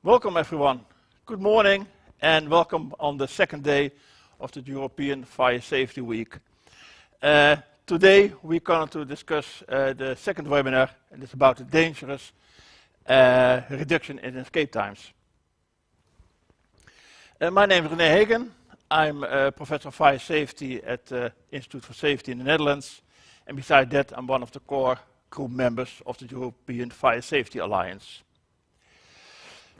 Welcome everyone. Good morning and welcome on the second day of the European Fire Safety Week. Today we're going to discuss the second webinar, and it's about the dangerous reduction in escape times. My name is René Hagen. I'm a professor of fire safety at the Institute for Safety in the Netherlands, and besides that I'm one of the core group members of the European Fire Safety Alliance.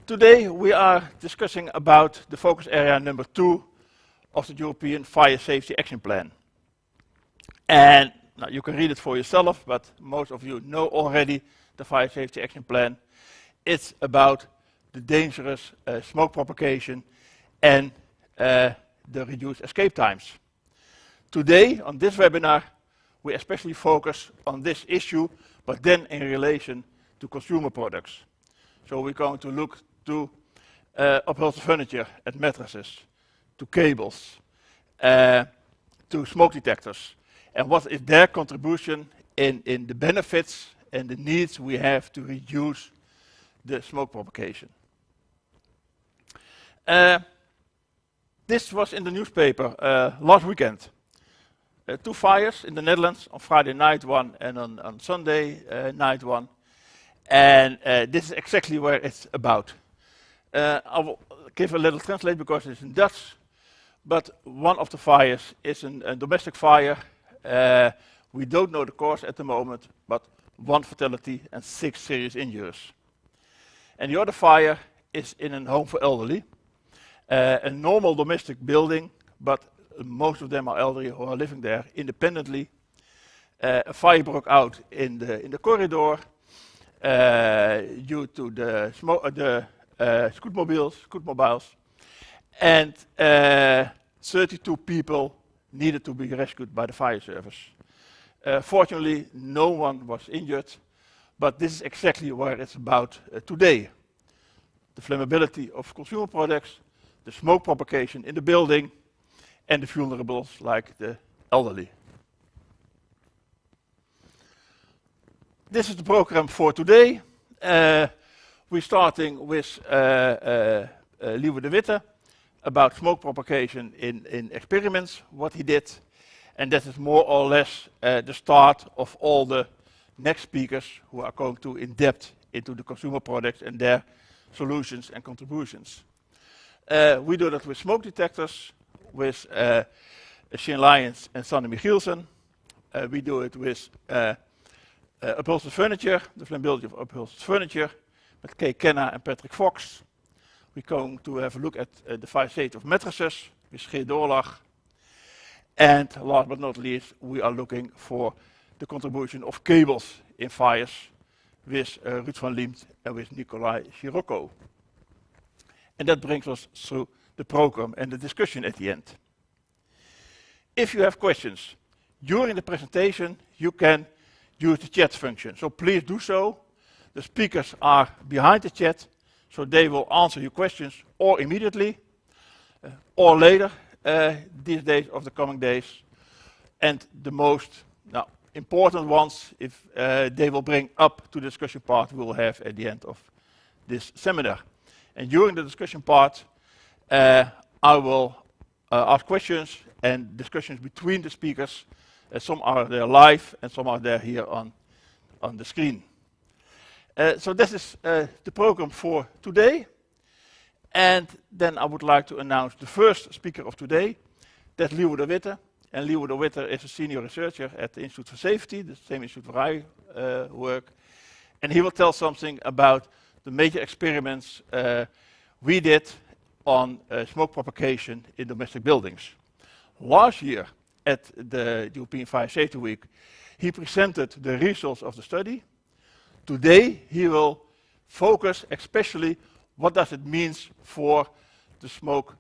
Today we are discussing about the focus area number 2 of the European Fire Safety Action Plan. And now you can read it for yourself, but most of you know already the Fire Safety Action Plan. It's about the dangerous smoke propagation and the reduced escape times. Today on this webinar we especially focus on this issue, but then in relation to consumer products. So we're going to look to upholstered furniture and mattresses, to cables, to smoke detectors, and what is their contribution in the benefits and the needs we have to reduce the smoke propagation. This was in the newspaper last weekend. 2 fires in the Netherlands, on Friday night one and on Sunday night one. And this is exactly where it's about. I will give a little translate because it's in Dutch, but one of the fires is a domestic fire. We don't know the cause at the moment, but 1 fatality and 6 serious injuries. And the other fire is in a home for elderly, a normal domestic building, but most of them are elderly who are living there independently. A fire broke out in the corridor due to the scootmobiles, and 32 people needed to be rescued by the fire service. Fortunately, no one was injured, but this is exactly where it's about today. The flammability of consumer products, the smoke propagation in the building, and the vulnerables like the elderly. This is the program for today. We're starting with Liewe de Witte about smoke propagation in experiments, what he did. And that is more or less the start of all the next speakers who are going to in depth into the consumer products and their solutions and contributions. We do that with smoke detectors, with Shane Lyons and Sanne Michielsen. We do it with upholstered furniture, the flammability of upholstered furniture, with Kay Kenna and Patrick Fox. We're going to have a look at the fire safety of mattresses with Geert Doorlag. And last but not least, we are looking for the contribution of cables in fires with Ruud van Liemt and with Nicolai Scirocco. And that brings us through the program and the discussion at the end. If you have questions during the presentation, you can use the chat function. So please do so. The speakers are behind the chat, so they will answer your questions or immediately or later these days of the coming days. And the most important ones, if they will bring up to the discussion part, we will have at the end of this seminar. And during the discussion part, I will ask questions and discussions between the speakers. Some are there live and some are there here on the screen. So this is the program for today. And then I would like to announce the first speaker of today. That's Liewe de Witte. And Liewe de Witte is a senior researcher at the Institute for Safety, the same institute where I work. And he will tell something about the major experiments we did on smoke propagation in domestic buildings. Last year at the European Fire Safety Week, he presented the results of the study. Today he will focus especially what does it mean for the smoke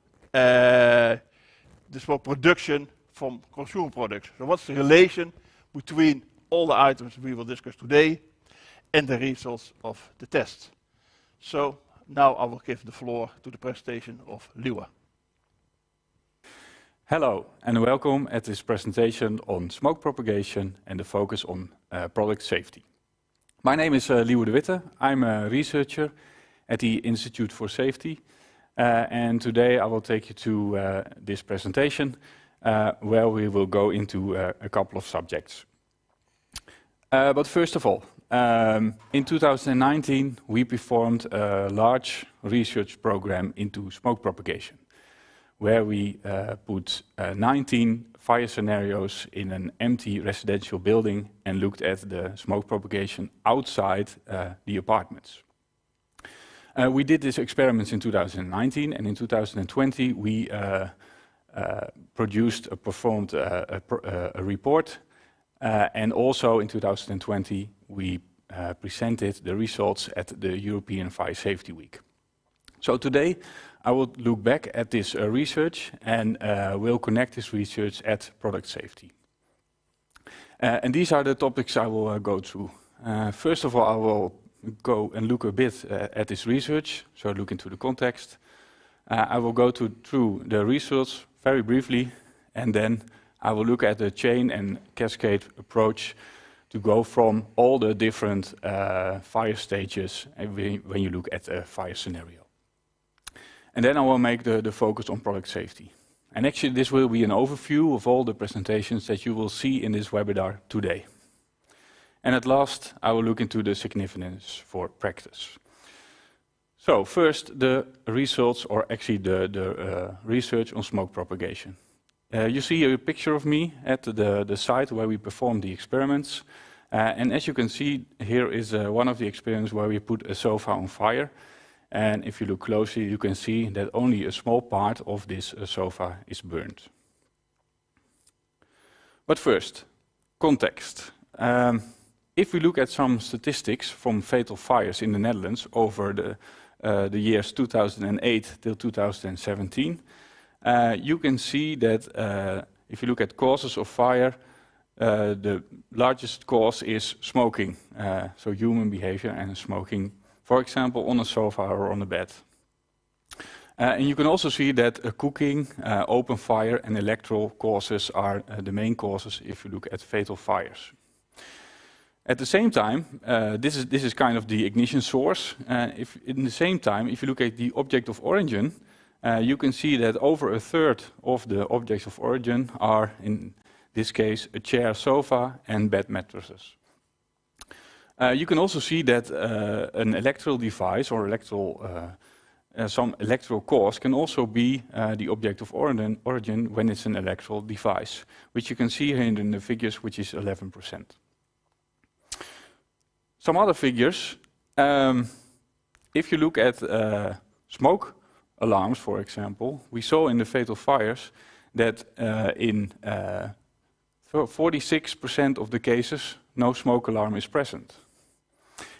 production from consumer products. So what's the relation between all the items we will discuss today and the results of the test. So now I will give the floor to the presentation of Liewe. Hello and welcome at this presentation on smoke propagation and the focus on product safety. My name is Liewe de Witte. I'm a researcher at the Institute for Safety. And today I will take you to this presentation where we will go into a couple of subjects. But first of all, in 2019 we performed a large research program into smoke propagation, where we put 19 fire scenarios in an empty residential building and looked at the smoke propagation outside the apartments. We did these experiments in 2019, and in 2020 we performed a report, and also in 2020 we presented the results at the European Fire Safety Week. So today I will look back at this research and will connect this research at product safety. And these are the topics I will go through. First of all, I will go and look a bit at this research, so look into the context. I will go through the results very briefly, and then I will look at the chain and cascade approach to go from all the different fire stages when you look at a fire scenario. And then I will make the focus on product safety. And actually this will be an overview of all the presentations that you will see in this webinar today. And at last, I will look into the significance for practice. So first, the results, or actually the research on smoke propagation. You see a picture of me at the site where we performed the experiments. And as you can see, here is one of the experiments where we put a sofa on fire. And if you look closely, you can see that only a small part of this sofa is burned. But first, context. If we look at some statistics from fatal fires in the Netherlands over the years 2008 till 2017, you can see that if you look at causes of fire, the largest cause is smoking, so human behavior and smoking, for example, on a sofa or on a bed. And you can also see that cooking, open fire and electoral causes are the main causes if you look at fatal fires. At the same time, this is kind of the ignition source. If you look at the object of origin, you can see that over a third of the objects of origin are, in this case, a chair, sofa and bed mattresses. You can also see that an electrical device or some electrical cause can also be the object of origin when it's an electrical device, which you can see here in the figures, which is 11%. Some other figures, if you look at smoke alarms, for example, we saw in the fatal fires that in 46% of the cases, no smoke alarm is present.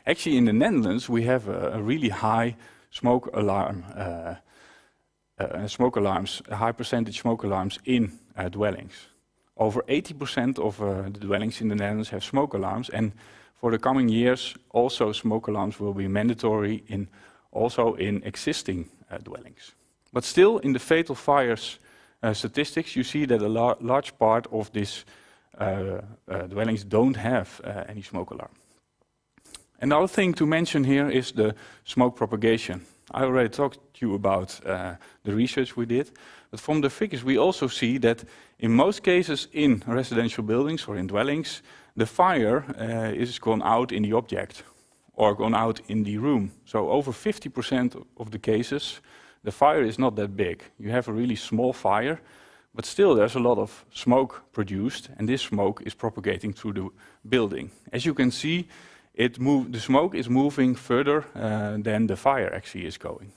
Actually, in the Netherlands, we have a really high smoke alarm, high percentage smoke alarms in dwellings. Over 80% of the dwellings in the Netherlands have smoke alarms, and for the coming years, also smoke alarms will be mandatory also in existing dwellings. But still, in the fatal fires statistics, you see that a large part of these dwellings don't have any smoke alarm. Another thing to mention here is the smoke propagation. I already talked to you about the research we did, but from the figures we also see that in most cases in residential buildings or in dwellings, the fire is gone out in the object or gone out in the room. So over 50% of the cases, the fire is not that big. You have a really small fire, but still there's a lot of smoke produced, and this smoke is propagating through the building. As you can see, the smoke is moving further than the fire actually is going.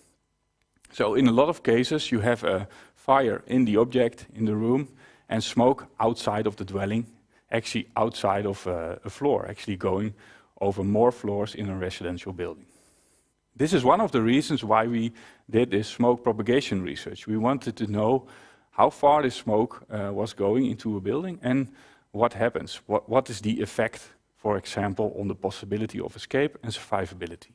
So in a lot of cases, you have a fire in the object, in the room, and smoke outside of the dwelling, actually outside of a floor, actually going over more floors in a residential building. This is one of the reasons why we did this smoke propagation research. We wanted to know how far the smoke was going into a building and what happens. What is the effect, for example, on the possibility of escape and survivability.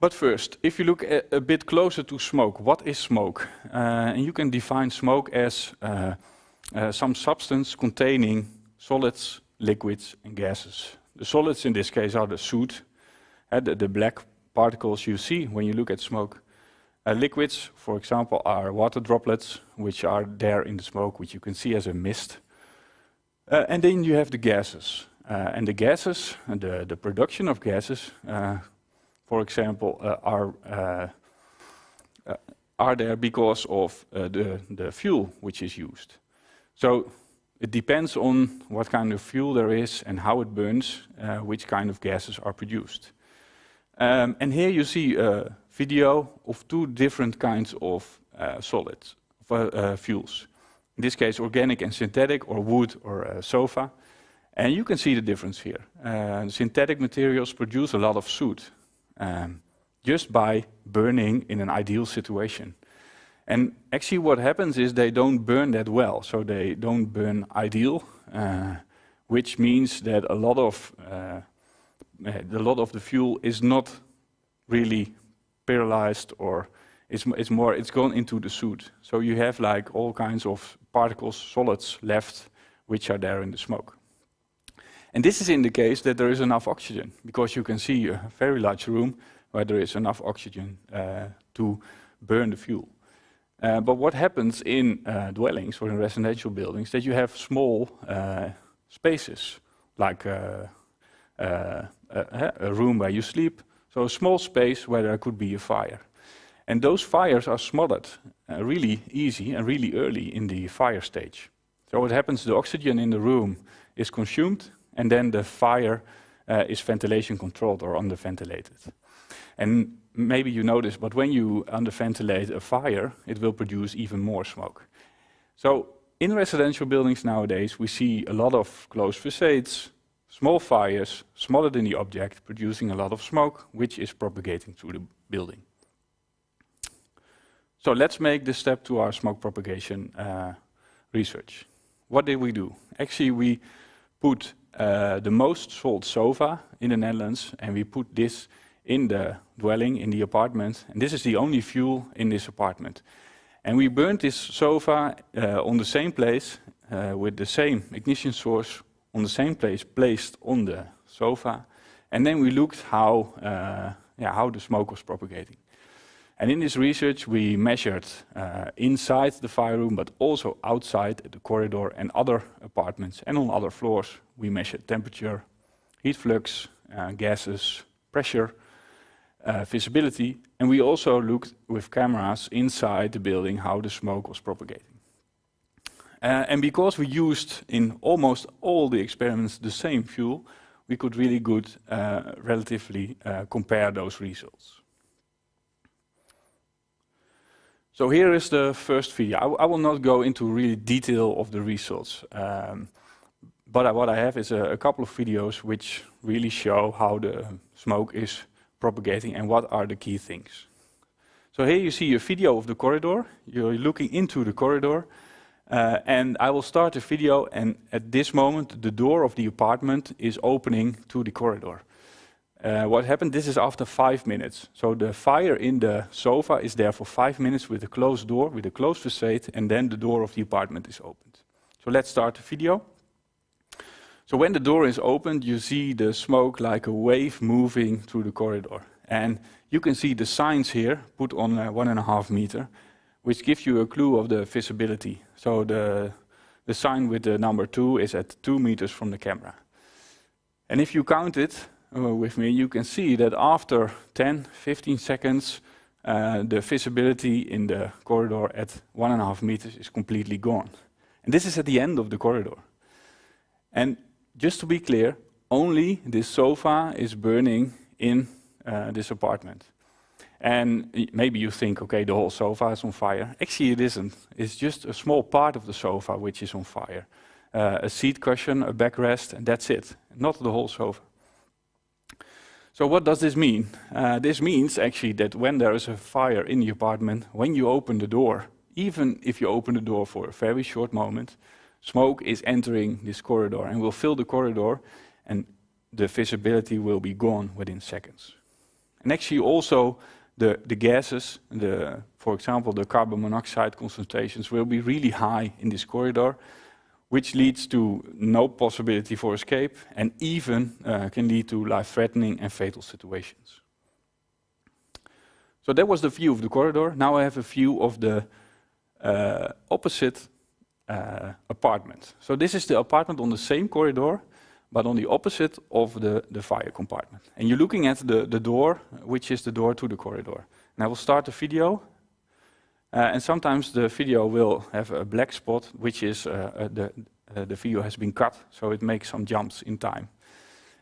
But first, if you look a bit closer to smoke, what is smoke? And you can define smoke as some substance containing solids, liquids and gases. The solids in this case are the soot, The black particles you see when you look at smoke. Liquids, for example, are water droplets, which are there in the smoke, which you can see as a mist. And then you have the gases. And the gases, the production of gases, for example, are there because of the fuel which is used. So it depends on what kind of fuel there is and how it burns, which kind of gases are produced. And here you see a video of two different kinds of solids, fuels. In this case, organic and synthetic, or wood or sofa. And you can see the difference here. Synthetic materials produce a lot of soot just by burning in an ideal situation. And actually what happens is they don't burn that well, so they don't burn ideal, which means that a lot of the fuel is not really paralyzed, or it's gone into the soot. So you have like all kinds of particles, solids left, which are there in the smoke. And this is in the case that there is enough oxygen, because you can see a very large room where there is enough oxygen to burn the fuel. But what happens in dwellings or in residential buildings, that you have small spaces, like a room where you sleep, so a small space where there could be a fire. And those fires are smothered really easy and really early in the fire stage. So what happens, the oxygen in the room is consumed, and then the fire is ventilation controlled or under-ventilated. And maybe you notice, but when you under-ventilate a fire, it will produce even more smoke. So in residential buildings nowadays, we see a lot of closed facades, small fires, smothered in the object, producing a lot of smoke, which is propagating through the building. So let's make the step to our smoke propagation research. What did we do? Actually, we put the most sold sofa in the Netherlands, and we put this in the dwelling, in the apartment, and this is the only fuel in this apartment. And we burned this sofa on the same place, with the same ignition source on the same place placed on the sofa, and then we looked how the smoke was propagating. And in this research we measured inside the fire room, but also outside the corridor and other apartments, and on other floors we measured temperature, heat flux, gases, pressure, visibility, and we also looked with cameras inside the building how the smoke was propagating. And because we used in almost all the experiments the same fuel, we could really good relatively compare those results. So here is the first video. I will not go into really detail of the results, but what I have is a couple of videos which really show how the smoke is propagating and what are the key things. So here you see a video of the corridor. You're looking into the corridor, and I will start the video, and at this moment the door of the apartment is opening to the corridor. What happened, this is after 5 minutes. So the fire in the sofa is there for 5 minutes with a closed door, with a closed facade, and then the door of the apartment is opened. So let's start the video. So when the door is opened, you see the smoke like a wave moving through the corridor. And you can see the signs here put on 1.5 meter, which gives you a clue of the visibility. So the sign with the number 2 is at 2 meters from the camera. And if you count it with me, you can see that after 10-15 seconds, the visibility in the corridor at 1.5 meters is completely gone. And this is at the end of the corridor. And just to be clear, only this sofa is burning in this apartment. And maybe you think, okay, the whole sofa is on fire. Actually, it isn't. It's just a small part of the sofa which is on fire. A seat cushion, a backrest, and that's it. Not the whole sofa. So what does this mean? This means actually that when there is a fire in the apartment, when you open the door, even if you open the door for a very short moment, smoke is entering this corridor and will fill the corridor, and the visibility will be gone within seconds. And actually also the gases, for example, the carbon monoxide concentrations will be really high in this corridor, which leads to no possibility for escape and even can lead to life-threatening and fatal situations. So that was the view of the corridor. Now I have a view of the opposite apartment. So this is the apartment on the same corridor, but on the opposite of the fire compartment. And you're looking at the door, which is the door to the corridor. And I will start the video. And sometimes the video will have a black spot, which is the video has been cut, so it makes some jumps in time.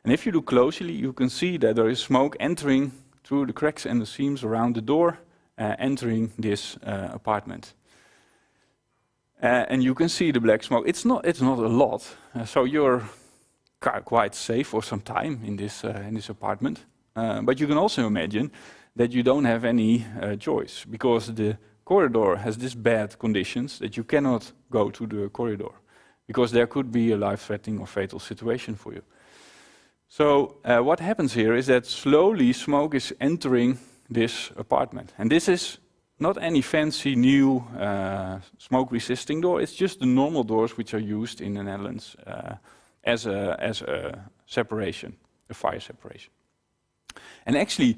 And if you look closely, you can see that there is smoke entering through the cracks and the seams around the door, entering this apartment. And you can see the black smoke. It's not a lot, so you're quite safe for some time in this apartment. But you can also imagine that you don't have any choice, because the corridor has this bad conditions that you cannot go to the corridor, because there could be a life-threatening or fatal situation for you. So what happens here is that slowly smoke is entering this apartment. And this is not any fancy new smoke-resisting door. It's just the normal doors which are used in the Netherlands as a separation, a fire separation. And actually,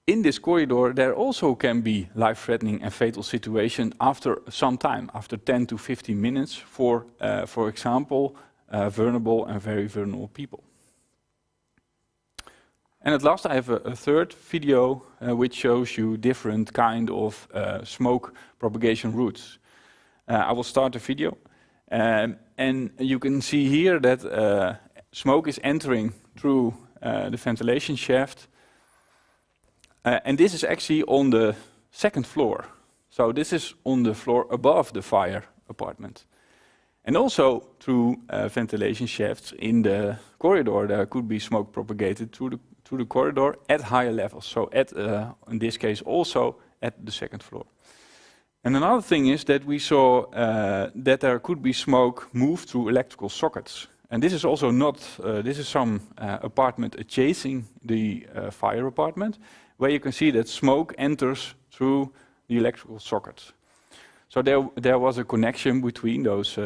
in this corridor, there also can be life-threatening and fatal situation after some time, after 10 to 15 minutes, for example, vulnerable and very vulnerable people. And at last, I have a third video which shows you different kind of smoke propagation routes. I will start the video, and you can see here that smoke is entering through the ventilation shaft. And this is actually on the second floor. So this is on the floor above the fire apartment. And also through ventilation shafts in the corridor, there could be smoke propagated through the corridor at higher levels. So at, in this case, also at the second floor. And another thing is that we saw that there could be smoke moved through electrical sockets. And this is also not, this is some apartment adjacent the fire apartment, where you can see that smoke enters through the electrical sockets. So there was a connection between those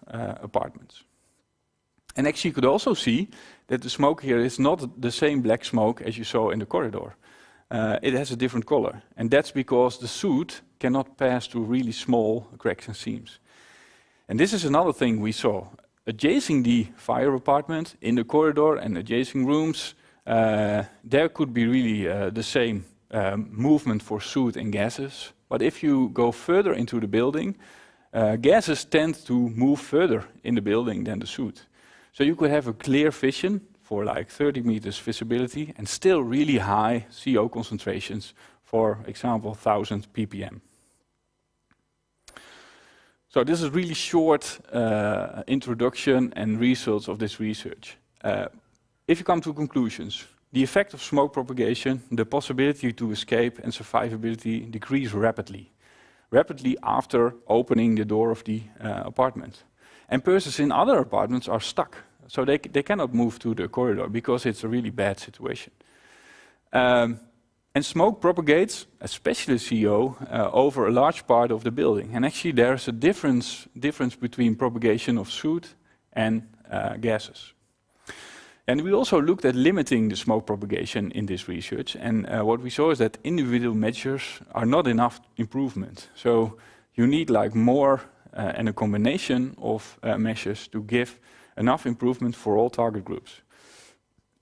apartments. And actually you could also see that the smoke here is not the same black smoke as you saw in the corridor. It has a different color. And that's because the soot cannot pass through really small cracks and seams. And this is another thing we saw. Adjacent the fire apartment, in the corridor and adjacent rooms, there could be really the same movement for soot and gases. But if you go further into the building, gases tend to move further in the building than the soot. So you could have a clear vision for like 30 meters visibility and still really high CO concentrations, for example, 1000 ppm. So this is really short introduction and results of this research. If you come to conclusions, the effect of smoke propagation, the possibility to escape and survivability decrease rapidly after opening the door of the apartment. And persons in other apartments are stuck, so they cannot move to the corridor because it's a really bad situation. And smoke propagates, especially CO, over a large part of the building. And actually there's a difference between propagation of soot and gases. And we also looked at limiting the smoke propagation in this research. And what we saw is that individual measures are not enough improvement. So you need like more and a combination of measures to give enough improvement for all target groups.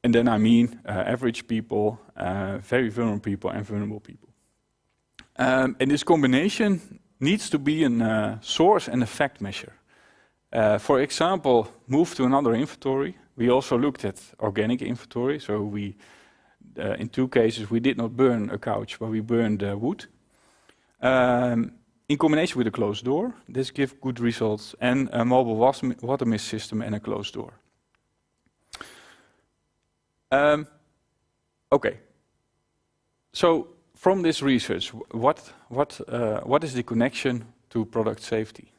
And then I mean average people, very vulnerable people and vulnerable people. And this combination needs to be a source and effect measure. For example, move to another inventory. We also looked at organic inventory. So we, in 2 cases, we did not burn a couch, but we burned wood. In combination with a closed door, this gives good results, and a mobile water mist system and a closed door. Okay. So from this research, what is the connection to product safety?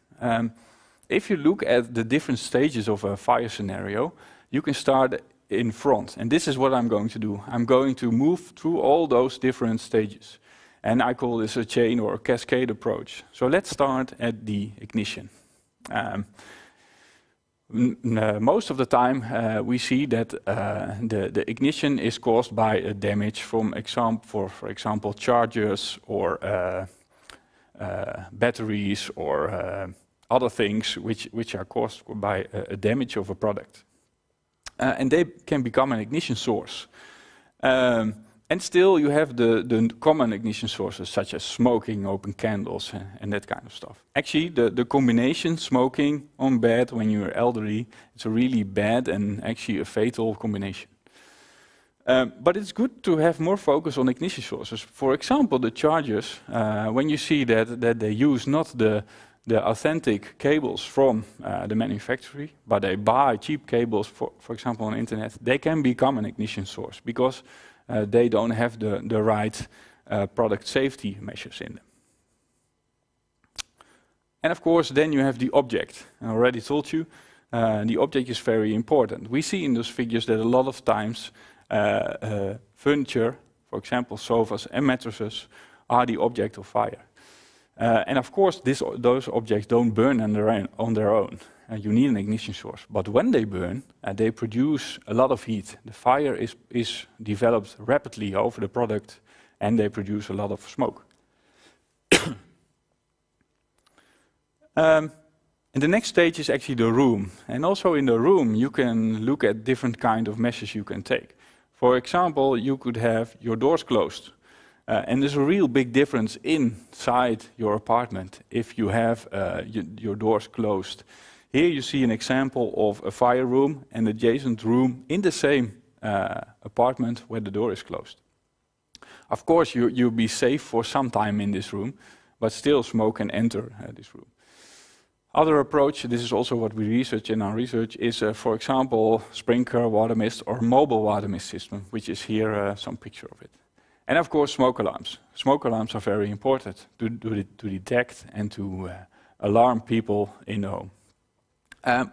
If you look at the different stages of a fire scenario, you can start in front. And this is what I'm going to do. I'm going to move through all those different stages. And I call this a chain or a cascade approach. So let's start at the ignition. Most of the time, we see that the ignition is caused by a damage from for example, chargers or batteries or other things which are caused by a damage of a product. And they can become an ignition source. And still you have the common ignition sources such as smoking, open candles and that kind of stuff. Actually, the combination smoking on bed when you're elderly, it's a really bad and actually a fatal combination. But it's good to have more focus on ignition sources. For example, the chargers, when you see that they use not the authentic cables from the manufacturer, but they buy cheap cables, for example, on the internet, they can become an ignition source because they don't have the right product safety measures in them. And of course, then you have the object. I already told you, the object is very important. We see in those figures that a lot of times furniture, for example, sofas and mattresses, are the object of fire. And of course, those objects don't burn on their own. You need an ignition source. But when they burn, they produce a lot of heat. The fire is developed rapidly over the product, and they produce a lot of smoke. And the next stage is actually the room. And also in the room, you can look at different kind of measures you can take. For example, you could have your doors closed. And there's a real big difference inside your apartment if you have your doors closed. Here you see an example of a fire room and adjacent room in the same apartment where the door is closed. Of course, you'll be safe for some time in this room, but still smoke can enter this room. Other approach, this is also what we research in our research, is for example, sprinkler water mist or mobile water mist system, which is here some picture of it. And of course, smoke alarms. Smoke alarms are very important to detect and to alarm people in the home.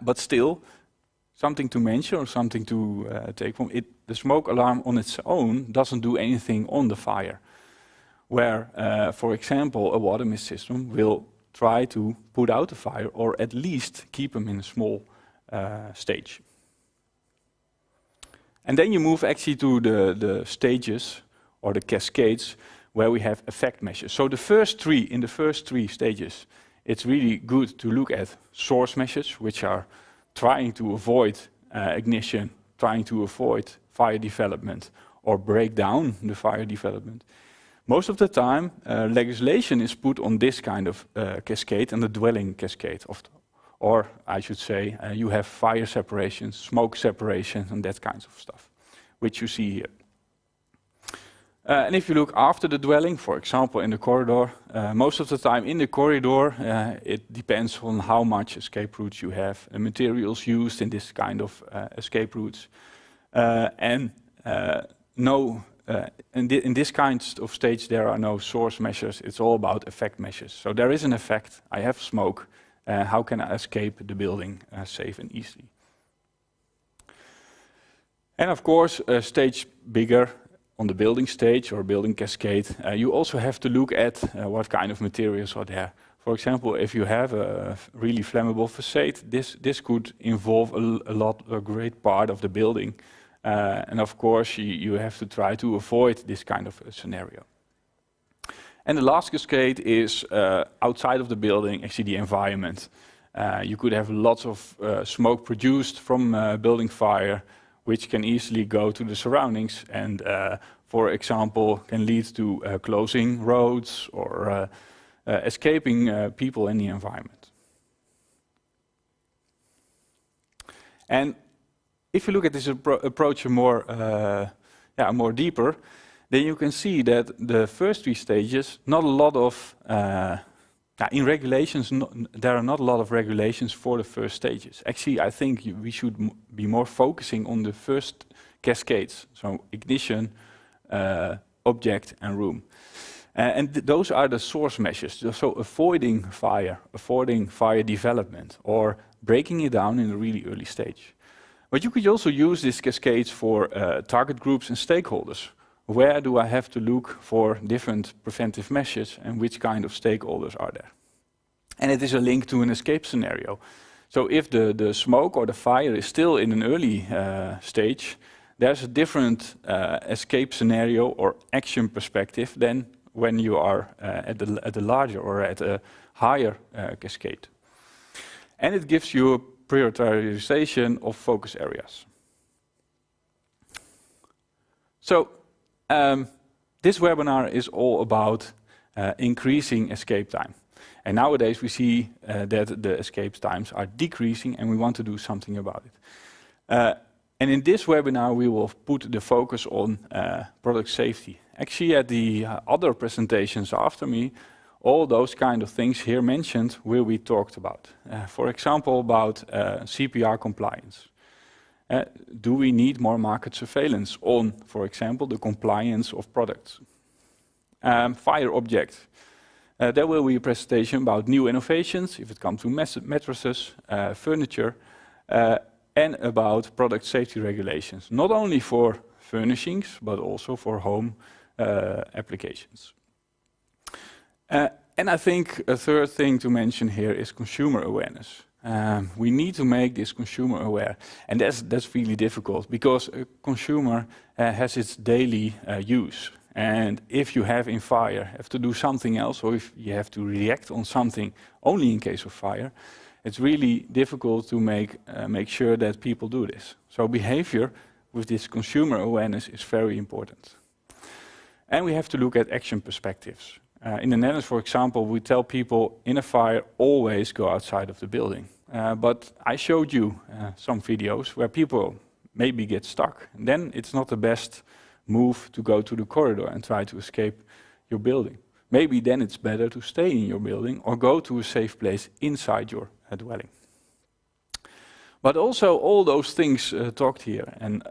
But still, something to mention or something to take from it, the smoke alarm on its own doesn't do anything on the fire. Where, for example, a water mist system will try to put out the fire or at least keep them in a small stage. And then you move actually to the stages or the cascades where we have effect measures. So in the first three stages, it's really good to look at source measures, which are trying to avoid ignition, trying to avoid fire development, or break down the fire development. Most of the time, legislation is put on this kind of cascade and the dwelling cascade. Or I should say, you have fire separation, smoke separation, and that kinds of stuff, which you see here. And if you look after the dwelling, for example, in the corridor, most of the time in the corridor, it depends on how much escape routes you have, and materials used in this kind of escape routes. In this kind of stage, there are no source measures. It's all about effect measures. So there is an effect. I have smoke. How can I escape the building safe and easily? And of course, a stage bigger, on the building stage or building cascade, you also have to look at what kind of materials are there. For example, if you have a really flammable facade, this could involve a great part of the building. And of course, you have to try to avoid this kind of a scenario. And the last cascade is outside of the building, actually the environment. You could have lots of smoke produced from building fire, which can easily go to the surroundings and, for example, can lead to closing roads or escaping people in the environment. And if you look at this approach more deeper, then you can see that the first three stages, not a lot of in regulations, there are not a lot of regulations for the first stages. Actually, I think we should be more focusing on the first cascades, so ignition, object, and room. And those are the source measures, so avoiding fire development, or breaking it down in a really early stage. But you could also use these cascades for target groups and stakeholders. Where do I have to look for different preventive measures and which kind of stakeholders are there? And it is a link to an escape scenario. So if the smoke or the fire is still in an early stage, there's a different escape scenario or action perspective than when you are at a larger or at a higher cascade. And it gives you a prioritization of focus areas. So this webinar is all about increasing escape time. And nowadays we see that the escape times are decreasing and we want to do something about it. And in this webinar we will put the focus on product safety. Actually at the other presentations after me, all those kind of things here mentioned will be talked about. For example, about CPR compliance. Do we need more market surveillance on, for example, the compliance of products? Fire object. There will be a presentation about new innovations, if it comes to mattresses, furniture, and about product safety regulations, not only for furnishings, but also for home applications. And I think a third thing to mention here is consumer awareness. We need to make this consumer aware, and that's really difficult because a consumer has its daily use. And if you have to do something else, or if you have to react on something only in case of fire, it's really difficult to make sure that people do this. So behavior with this consumer awareness is very important. And we have to look at action perspectives. In the Netherlands, for example, we tell people in a fire, always go outside of the building. But I showed you some videos where people maybe get stuck. And then it's not the best move to go to the corridor and try to escape your building. Maybe then it's better to stay in your building or go to a safe place inside your dwelling. But also all those things talked here and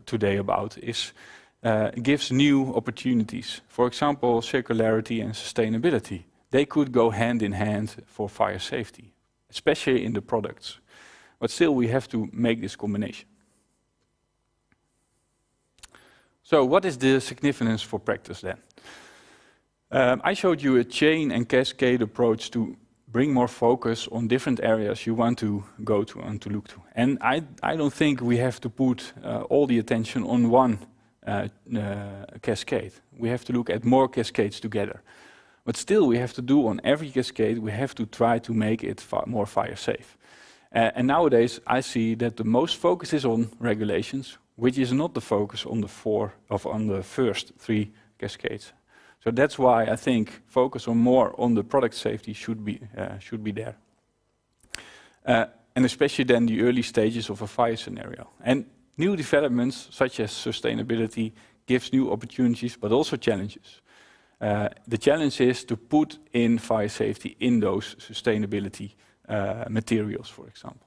today about gives new opportunities. For example, circularity and sustainability. They could go hand in hand for fire safety, especially in the products. But still we have to make this combination. So what is the significance for practice then? I showed you a chain and cascade approach to bring more focus on different areas you want to go to and to look to. And I don't think we have to put all the attention on one cascade. We have to look at more cascades together. But still we have to do on every cascade, we have to try to make it more fire safe. And nowadays I see that the most focus is on regulations, which is not the focus on the first three cascades. So that's why I think focus more on the product safety should be there. And especially then the early stages of a fire scenario. And new developments such as sustainability gives new opportunities but also challenges. The challenge is to put in fire safety in those sustainability materials, for example.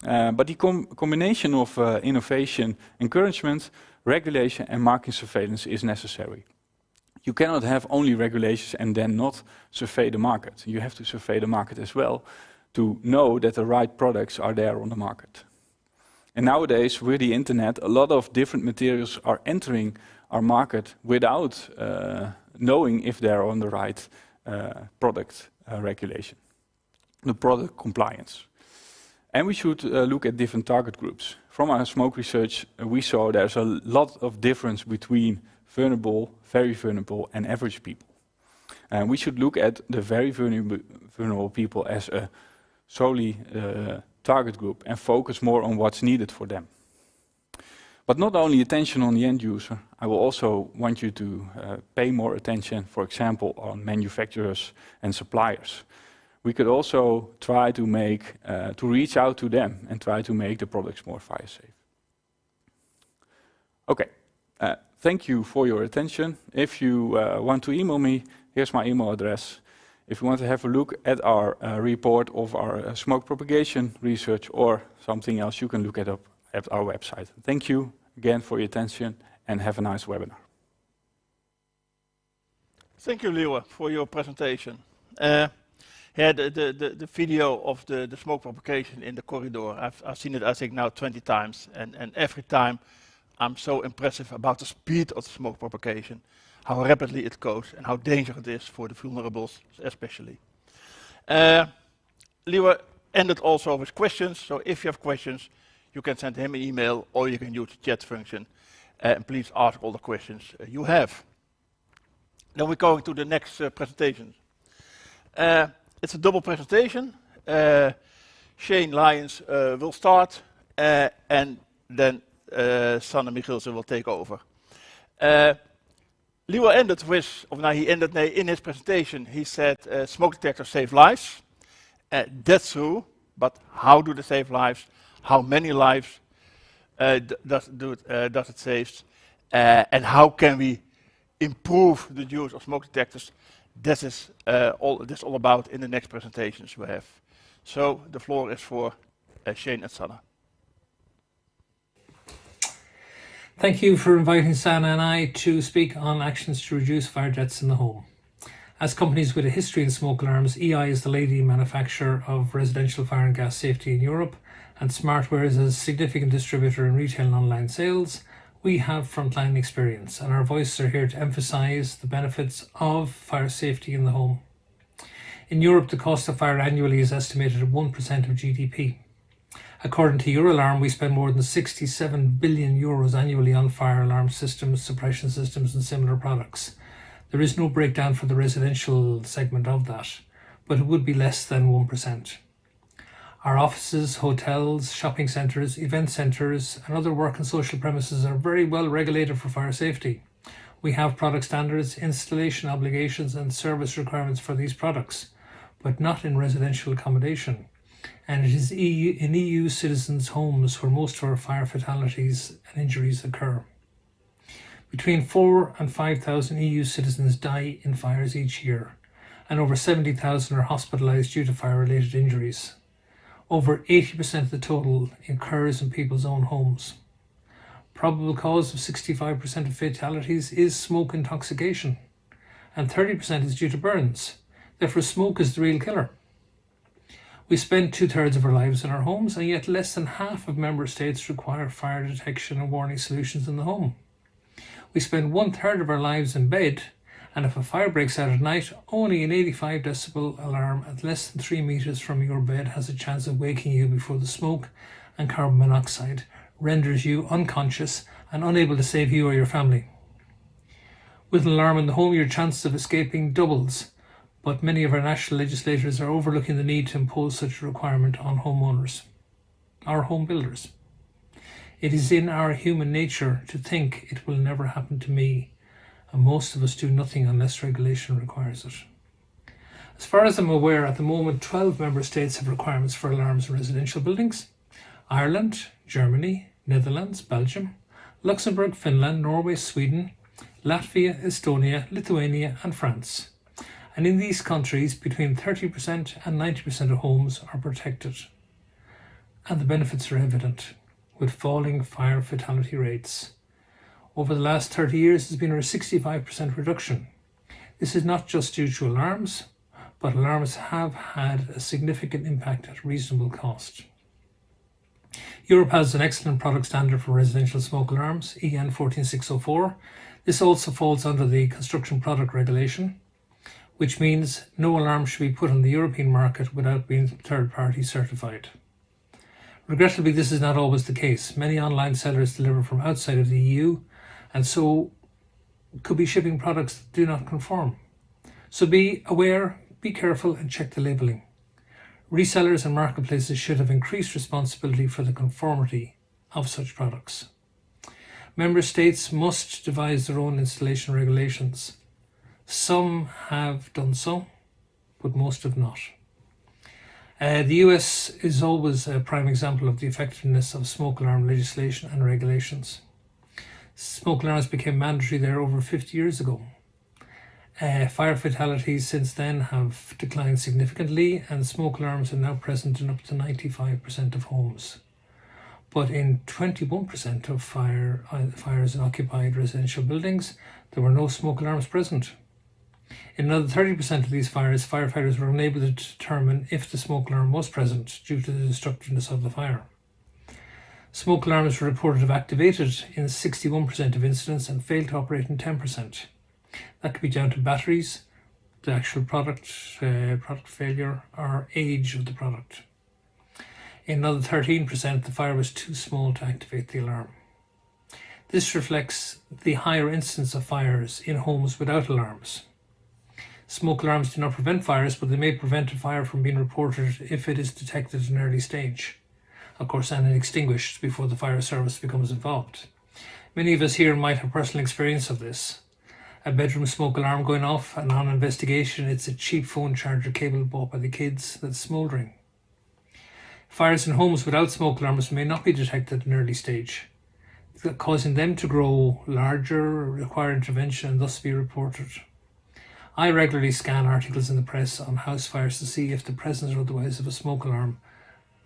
But the combination of innovation, encouragement, regulation and market surveillance is necessary. You cannot have only regulations and then not survey the market. You have to survey the market as well to know that the right products are there on the market. And nowadays, with the internet, a lot of different materials are entering our market without knowing if they're on the right product regulation, the product compliance. And we should look at different target groups. From our smoke research, we saw there's a lot of difference between vulnerable, very vulnerable, and average people. And we should look at the very vulnerable people as a solely target group and focus more on what's needed for them. But not only attention on the end user, I will also want you to pay more attention, for example, on manufacturers and suppliers. We could also try to reach out to them and try to make the products more fire safe. Okay, thank you for your attention. If you want to email me, here's my email address. If you want to have a look at our report of our smoke propagation research or something else, you can look it up at our website. Thank you again for your attention and have a nice webinar. Thank you, Leeuwen, for your presentation. The video of the smoke propagation in the corridor, I've seen it, I think, now 20 times, and every time I'm so impressive about the speed of the smoke propagation, how rapidly it goes, and how dangerous it is for the vulnerables, especially. Leeuwen, ended also with questions. So if you have questions, you can send him an email or you can use the chat function. And please ask all the questions you have. Then we're going to the next presentation. It's a double presentation. Shane Lyons will start, and then Sanne Michielsen will take over. Leo ended with, in his presentation, he said smoke detectors save lives. That's true, but how do they save lives? How many lives does it save? And how can we improve the use of smoke detectors? This is all about in the next presentations we have. So the floor is for Shane and Sanne. Thank you for inviting Sanne and I to speak on actions to reduce fire deaths in the home. As companies with a history in smoke alarms, EI is the leading manufacturer of residential fire and gas safety in Europe, and Smartware is a significant distributor in retail and online sales. We have frontline experience, and our voices are here to emphasise the benefits of fire safety in the home. In Europe, the cost of fire annually is estimated at 1% of GDP. According to Euroalarm, we spend more than 67 billion euros annually on fire alarm systems, suppression systems and similar products. There is no breakdown for the residential segment of that, but it would be less than 1%. Our offices, hotels, shopping centres, event centres and other work and social premises are very well regulated for fire safety. We have product standards, installation obligations and service requirements for these products, but not in residential accommodation. And it is in EU citizens' homes where most of our fire fatalities and injuries occur. Between 4,000 and 5,000 EU citizens die in fires each year, and over 70,000 are hospitalised due to fire-related injuries. Over 80% of the total occurs in people's own homes. Probable cause of 65% of fatalities is smoke intoxication, and 30% is due to burns. Therefore, smoke is the real killer. We spend 2/3 of our lives in our homes, and yet less than half of member states require fire detection and warning solutions in the home. We spend 1/3 of our lives in bed, and if a fire breaks out at night, only an 85 decibel alarm at less than 3 meters from your bed has a chance of waking you before the smoke and carbon monoxide renders you unconscious and unable to save you or your family. With an alarm in the home, your chances of escaping doubles, but many of our national legislators are overlooking the need to impose such a requirement on homeowners, our home builders. It is in our human nature to think it will never happen to me, and most of us do nothing unless regulation requires it. As far as I'm aware, at the moment, 12 member states have requirements for alarms in residential buildings. Ireland, Germany, Netherlands, Belgium, Luxembourg, Finland, Norway, Sweden, Latvia, Estonia, Lithuania and France. And in these countries, between 30% and 90% of homes are protected. And the benefits are evident, with falling fire fatality rates. Over the last 30 years, there's been a 65% reduction. This is not just due to alarms, but alarms have had a significant impact at reasonable cost. Europe has an excellent product standard for residential smoke alarms, EN 14604. This also falls under the Construction Product Regulation, which means no alarm should be put on the European market without being third-party certified. Regrettably, this is not always the case. Many online sellers deliver from outside of the EU, and so could be shipping products that do not conform. So be aware, be careful, and check the labelling. Resellers and marketplaces should have increased responsibility for the conformity of such products. Member states must devise their own installation regulations. Some have done so, but most have not. The US is always a prime example of the effectiveness of smoke alarm legislation and regulations. Smoke alarms became mandatory there over 50 years ago. Fire fatalities since then have declined significantly, and smoke alarms are now present in up to 95% of homes. But in 21% of fires in occupied residential buildings, there were no smoke alarms present. In another 30% of these fires, firefighters were unable to determine if the smoke alarm was present due to the destructiveness of the fire. Smoke alarms were reported to have activated in 61% of incidents and failed to operate in 10%. That could be down to batteries, the actual product failure, or age of the product. In another 13%, the fire was too small to activate the alarm. This reflects the higher incidence of fires in homes without alarms. Smoke alarms do not prevent fires, but they may prevent a fire from being reported if it is detected at an early stage, of course, and extinguished before the fire service becomes involved. Many of us here might have personal experience of this. A bedroom smoke alarm going off, and on investigation, it's a cheap phone charger cable bought by the kids that's smouldering. Fires in homes without smoke alarms may not be detected at an early stage, causing them to grow larger, require intervention, and thus be reported. I regularly scan articles in the press on house fires to see if the presence or otherwise of a smoke alarm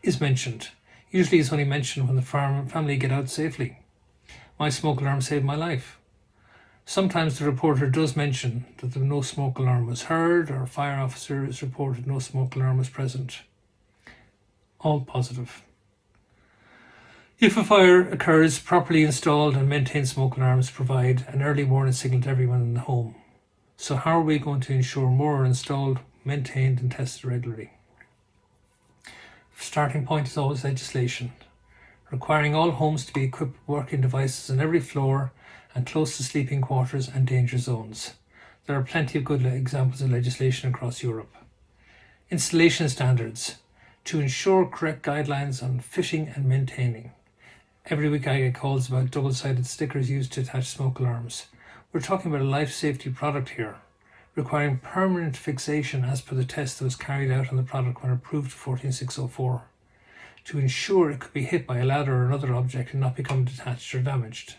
is mentioned. Usually it's only mentioned when the family get out safely. My smoke alarm saved my life. Sometimes the reporter does mention that no smoke alarm was heard, or a fire officer is reported no smoke alarm was present. All positive. If a fire occurs, properly installed and maintained smoke alarms provide an early warning signal to everyone in the home. So how are we going to ensure more are installed, maintained and tested regularly? Starting point is always legislation, requiring all homes to be equipped with working devices on every floor and close to sleeping quarters and danger zones. There are plenty of good examples of legislation across Europe. Installation standards to ensure correct guidelines on fitting and maintaining. Every week I get calls about double-sided stickers used to attach smoke alarms. We're talking about a life safety product here, requiring permanent fixation as per the test that was carried out on the product when approved 14604, to ensure it could be hit by a ladder or another object and not become detached or damaged.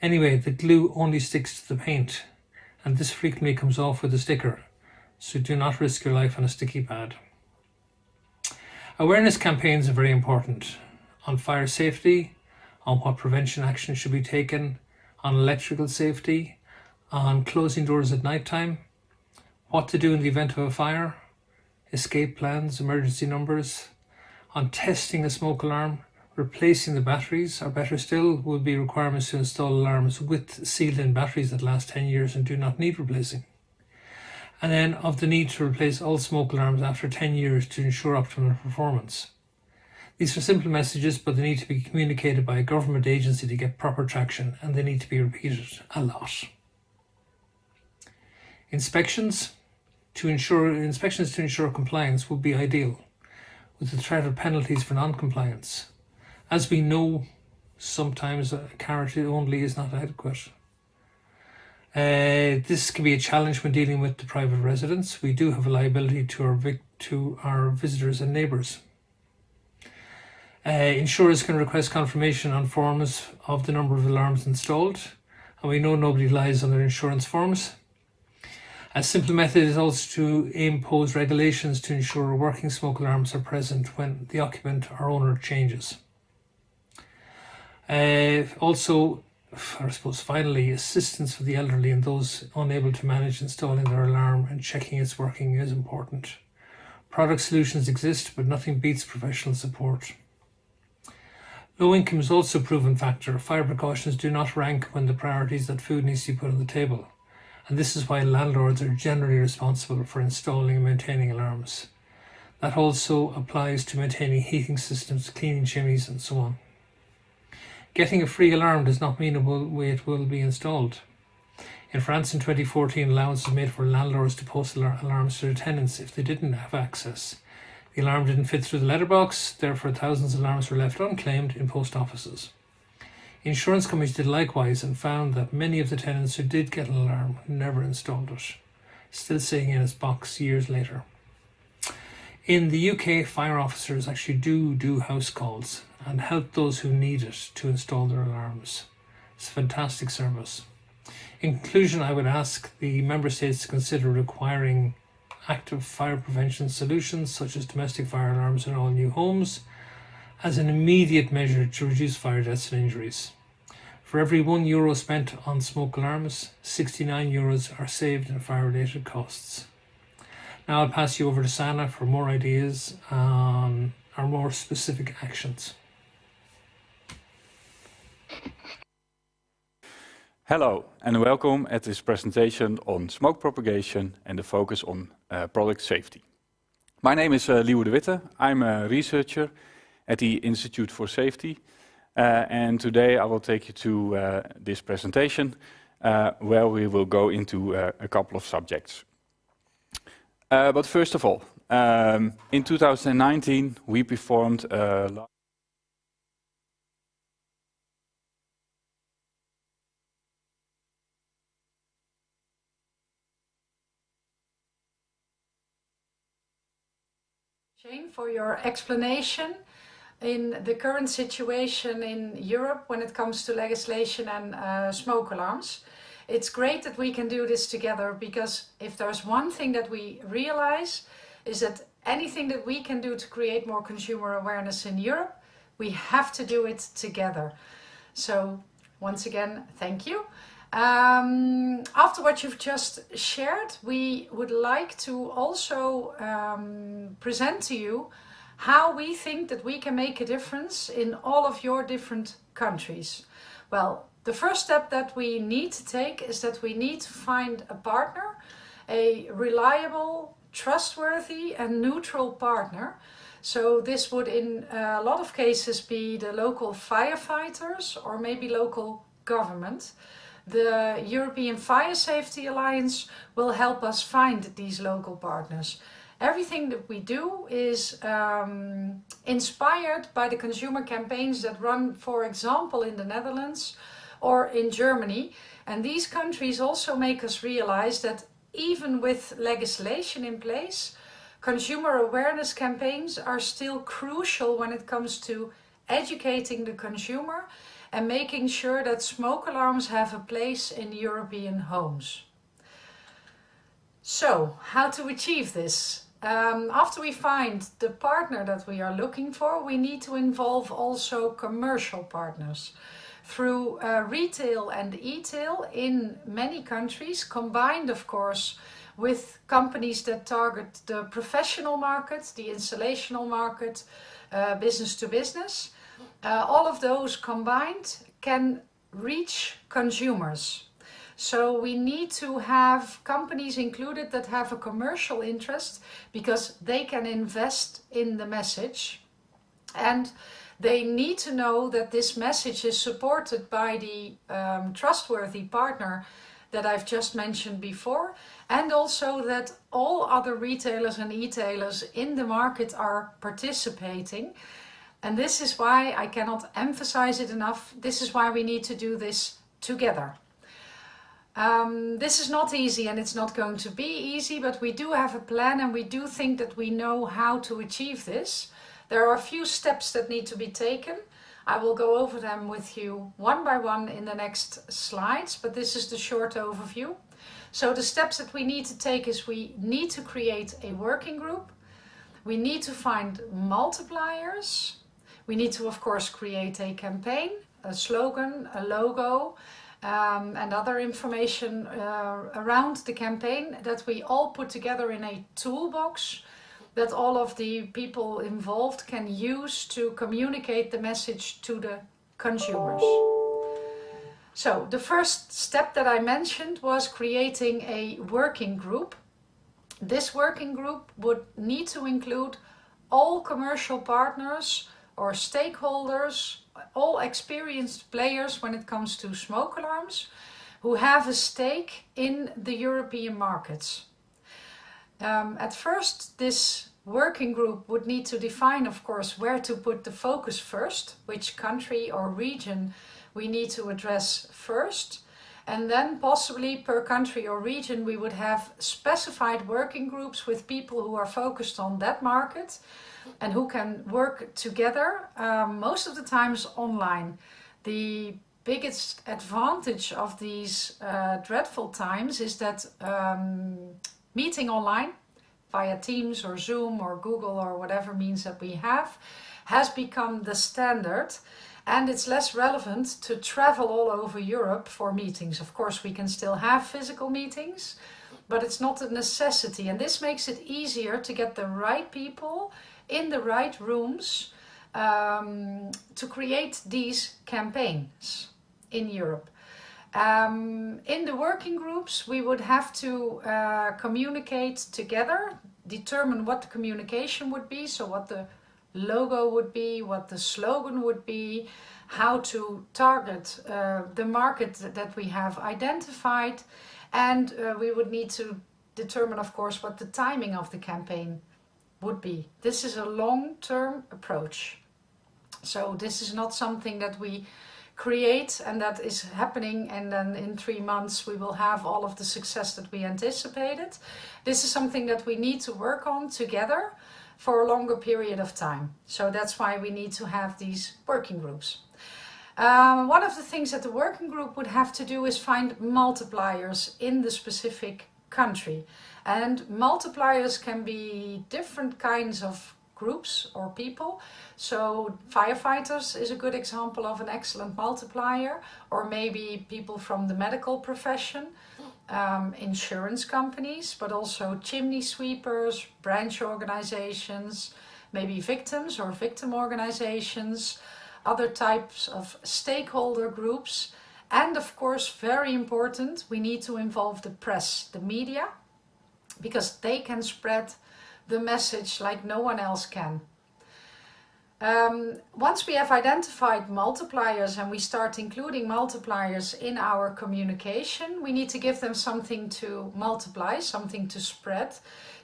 Anyway, the glue only sticks to the paint, and this frequently comes off with the sticker, so do not risk your life on a sticky pad. Awareness campaigns are very important on fire safety, on what prevention action should be taken, on electrical safety, on closing doors at night time, what to do in the event of a fire, escape plans, emergency numbers, on testing a smoke alarm, replacing the batteries, or better still, will be requirements to install alarms with sealed-in batteries that last 10 years and do not need replacing. And then of the need to replace all smoke alarms after 10 years to ensure optimal performance. These are simple messages, but they need to be communicated by a government agency to get proper traction, and they need to be repeated a lot. Inspections to ensure compliance would be ideal, with the threat of penalties for non-compliance. As we know, sometimes a carrot only is not adequate. This can be a challenge when dealing with the private residents. We do have a liability to our visitors and neighbours. Insurers can request confirmation on forms of the number of alarms installed, and we know nobody lies on their insurance forms. A simple method is also to impose regulations to ensure working smoke alarms are present when the occupant or owner changes. Finally, assistance for the elderly and those unable to manage installing their alarm and checking its working is important. Product solutions exist, but nothing beats professional support. Low income is also a proven factor. Fire precautions do not rank when the priority is that food needs to be put on the table. And this is why landlords are generally responsible for installing and maintaining alarms. That also applies to maintaining heating systems, cleaning chimneys, and so on. Getting a free alarm does not mean it will be installed. In France in 2014, allowance was made for landlords to post alarms to their tenants if they didn't have access. The alarm didn't fit through the letterbox, therefore thousands of alarms were left unclaimed in post offices. Insurance companies did likewise and found that many of the tenants who did get an alarm never installed it, still sitting in its box years later. In the UK, fire officers actually do house calls and help those who need it to install their alarms. It's a fantastic service. In conclusion, I would ask the member states to consider requiring active fire prevention solutions such as domestic fire alarms in all new homes as an immediate measure to reduce fire deaths and injuries. For every €1 spent on smoke alarms, €69 are saved in fire-related costs. Now I'll pass you over to Sana for more ideas on our more specific actions. Hello and welcome at this presentation on smoke propagation and the focus on product safety. My name is Liewe de Witte. I'm a researcher at the Institute for Safety. And today I will take you to this presentation where we will go into a couple of subjects. But first of all, in 2019 we performed a Jane, for your explanation in the current situation in Europe when it comes to legislation and smoke alarms. It's great that we can do this together, because if there's one thing that we realize is that anything that we can do to create more consumer awareness in Europe, we have to do it together. So once again, thank you. After what you've just shared, we would like to also present to you how we think that we can make a difference in all of your different countries. Well, the first step that we need to take is that we need to find a partner, a reliable, trustworthy and neutral partner. So this would in a lot of cases be the local firefighters or maybe local government. The European Fire Safety Alliance will help us find these local partners. Everything that we do is inspired by the consumer campaigns that run, for example, in the Netherlands or in Germany. And these countries also make us realize that even with legislation in place, consumer awareness campaigns are still crucial when it comes to educating the consumer and making sure that smoke alarms have a place in European homes. So, how to achieve this? After we find the partner that we are looking for, we need to involve also commercial partners. Through retail and e-tail in many countries, combined of course with companies that target the professional market, the installational market, business to business. All of those combined can reach consumers. So we need to have companies included that have a commercial interest, because they can invest in the message and they need to know that this message is supported by the trustworthy partner that I've just mentioned before, and also that all other retailers and e-tailers in the market are participating. And this is why I cannot emphasize it enough. This is why we need to do this together. This is not easy, and it's not going to be easy, but we do have a plan and we do think that we know how to achieve this. There are a few steps that need to be taken. I will go over them with you one by one in the next slides, but this is the short overview. So the steps that we need to take is we need to create a working group. We need to find multipliers. We need to, of course, create a campaign, a slogan, a logo, and other information around the campaign that we all put together in a toolbox that all of the people involved can use to communicate the message to the consumers. So the first step that I mentioned was creating a working group. This working group would need to include all commercial partners or stakeholders, all experienced players when it comes to smoke alarms, who have a stake in the European markets. At first, this working group would need to define, of course, where to put the focus first, which country or region we need to address first. And then possibly per country or region we would have specified working groups with people who are focused on that market and who can work together, most of the times online. The biggest advantage of these dreadful times is that meeting online via Teams or Zoom or Google or whatever means that we have has become the standard, and it's less relevant to travel all over Europe for meetings. Of course, we can still have physical meetings, but it's not a necessity, and this makes it easier to get the right people in the right rooms to create these campaigns in Europe. In the working groups, we would have to communicate together, determine what the communication would be, so what the logo would be, what the slogan would be, how to target the market that we have identified, and we would need to determine, of course, what the timing of the campaign would be. This is a long-term approach. So this is not something that we create and that is happening and then in 3 months we will have all of the success that we anticipated. This is something that we need to work on together for a longer period of time. So that's why we need to have these working groups. One of the things that the working group would have to do is find multipliers in the specific country. And multipliers can be different kinds of groups or people. So firefighters is a good example of an excellent multiplier, or maybe people from the medical profession, insurance companies, but also chimney sweepers, branch organizations, maybe victims or victim organizations, other types of stakeholder groups, and of course, very important, we need to involve the press, the media, because they can spread the message like no one else can. Once we have identified multipliers and we start including multipliers in our communication, we need to give them something to multiply, something to spread.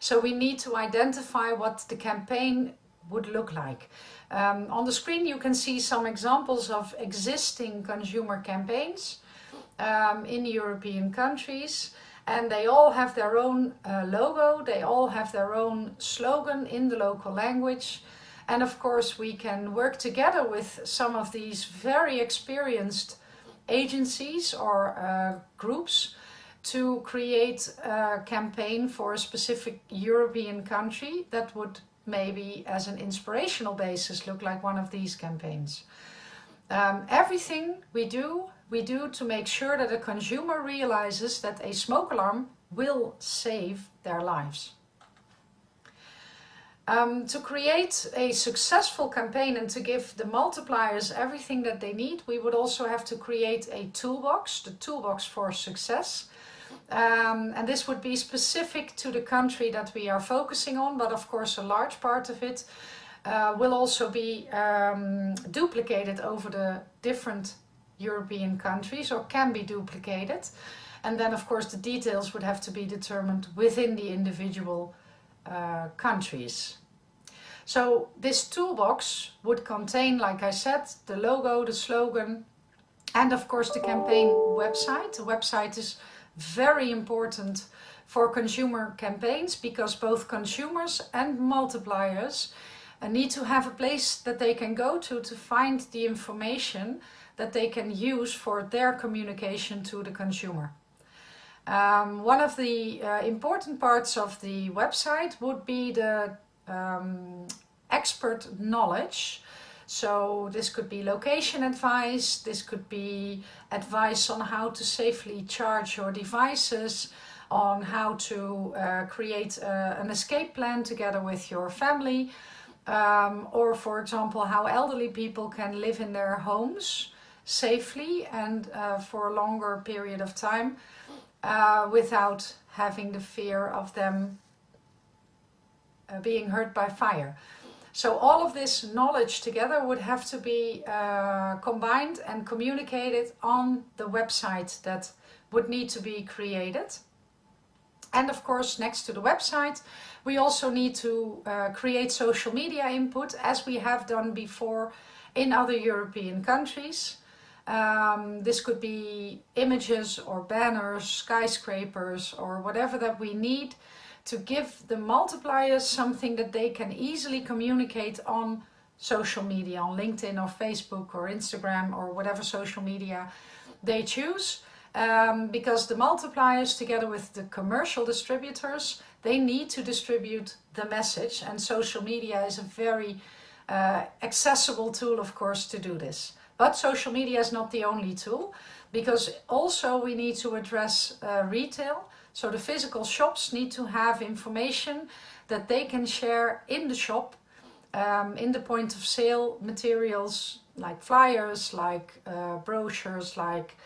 So we need to identify what the campaign would look like. On the screen you can see some examples of existing consumer campaigns in European countries, and they all have their own logo, they all have their own slogan in the local language. And of course we can work together with some of these very experienced agencies or groups to create a campaign for a specific European country that would maybe as an inspirational basis look like one of these campaigns. Everything we do to make sure that a consumer realizes that a smoke alarm will save their lives. To create a successful campaign and to give the multipliers everything that they need, we would also have to create a toolbox, the toolbox for success. And this would be specific to the country that we are focusing on, but of course a large part of it will also be duplicated over the different European countries, or can be duplicated. And then of course the details would have to be determined within the individual countries. So this toolbox would contain, like I said, the logo, the slogan, and of course the campaign website. The website is very important for consumer campaigns because both consumers and multipliers need to have a place that they can go to find the information that they can use for their communication to the consumer. One of the important parts of the website would be the expert knowledge. So this could be location advice, this could be advice on how to safely charge your devices, on how to create an escape plan together with your family, or for example how elderly people can live in their homes safely and for a longer period of time without having the fear of them being hurt by fire. So all of this knowledge together would have to be combined and communicated on the website that would need to be created. And of course, next to the website, we also need to create social media input, as we have done before in other European countries. This could be images or banners, skyscrapers, or whatever that we need to give the multipliers something that they can easily communicate on social media, on LinkedIn or Facebook or Instagram or whatever social media they choose. Because the multipliers, together with the commercial distributors, they need to distribute the message, and social media is a very accessible tool, of course, to do this. But social media is not the only tool, because also we need to address retail. So the physical shops need to have information that they can share in the shop, in the point of sale materials like flyers, like brochures, like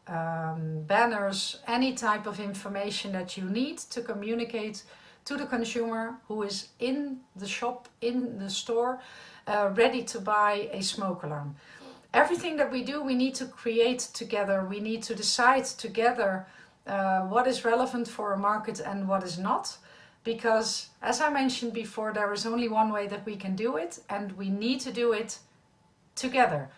banners, any type of information that you need to communicate to the consumer who is in the shop, in the store, ready to buy a smoke alarm. Everything that we do, we need to create together. We need to decide together what is relevant for a market and what is not. Because, as I mentioned before, there is only one way that we can do it, and we need to do it together.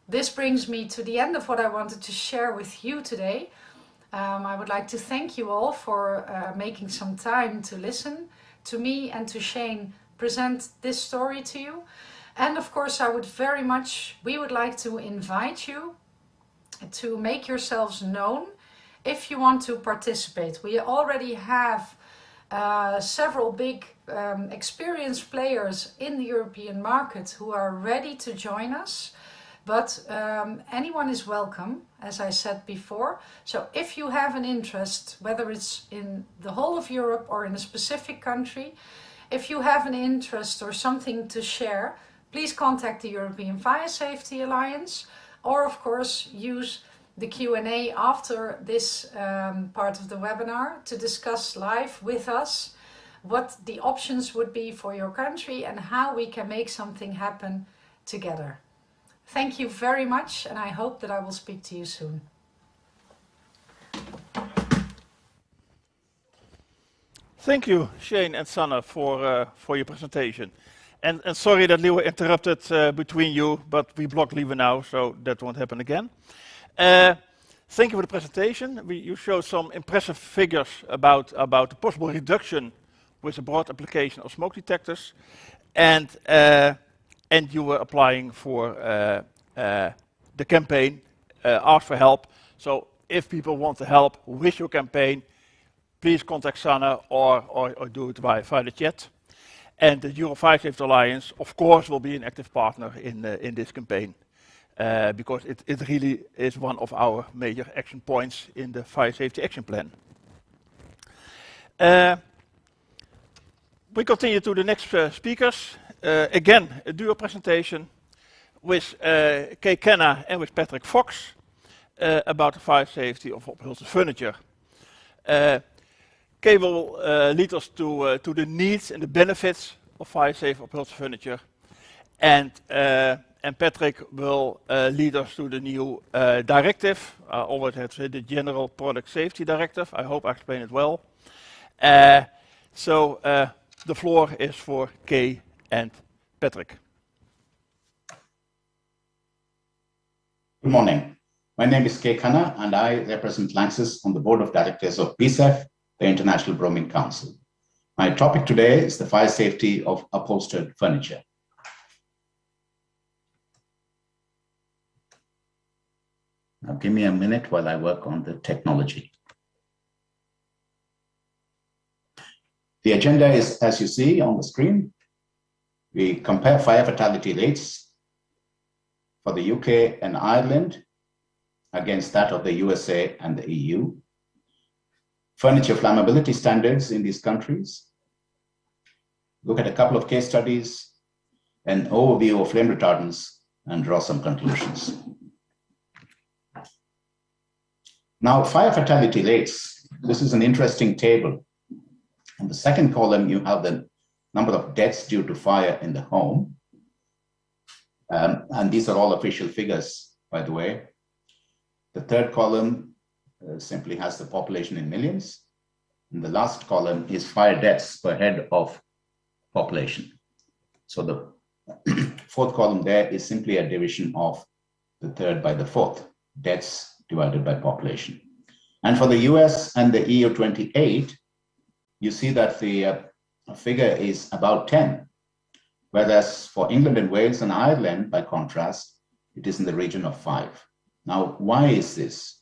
This brings me to the end of what I wanted to share with you today. I would like to thank you all for making some time to listen to me and to Shane present this story to you. And of course, we would like to invite you to make yourselves known if you want to participate. We already have several big experienced players in the European market who are ready to join us. But anyone is welcome, as I said before. So if you have an interest, whether it's in the whole of Europe or in a specific country, if you have an interest or something to share, please contact the European Fire Safety Alliance, or of course use the Q&A after this part of the webinar to discuss live with us what the options would be for your country and how we can make something happen together. Thank you very much, and I hope that I will speak to you soon. Thank you, Shane and Sanne, for your presentation. And sorry that Liewe interrupted between you, but we blocked Liewe now, so that won't happen again. Thank you for the presentation. You showed some impressive figures about the possible reduction with a broad application of smoke detectors, and you were applying for the campaign, Ask for Help. So if people want to help with your campaign, please contact Sanne or do it via the chat. And the Euro Fire Safety Alliance, of course, will be an active partner in this campaign, because it really is one of our major action points in the Fire Safety Action Plan. We continue to the next speakers. Again, a duo presentation with Kay Kenna and with Patrick Fox about the fire safety of upholstered furniture. Kay will lead us to the needs and the benefits of fire-safe upholstered furniture, and Patrick will lead us to the new directive. I always have to say the General Product Safety Directive. I hope I explained it well. So the floor is for Kay and Patrick. Good morning. My name is Kay Khanna, and I represent Lanxess on the board of directors of BSEF, the International Bromine Council. My topic today is the fire safety of upholstered furniture. Now give me a minute while I work on the technology. The agenda is, as you see on the screen, we compare fire fatality rates for the UK and Ireland against that of the USA and the EU. Furniture flammability standards in these countries. Look at a couple of case studies, an overview of flame retardants, and draw some conclusions. Now, fire fatality rates. This is an interesting table. In the second column, you have the number of deaths due to fire in the home. And these are all official figures, by the way. The third column simply has the population in millions. And the last column is fire deaths per head of population. So the fourth column there is simply a division of the third by the fourth, deaths divided by population. And for the US and the EU 28, you see that the figure is about 10, whereas for England and Wales and Ireland, by contrast, it is in the region of 5. Now, why is this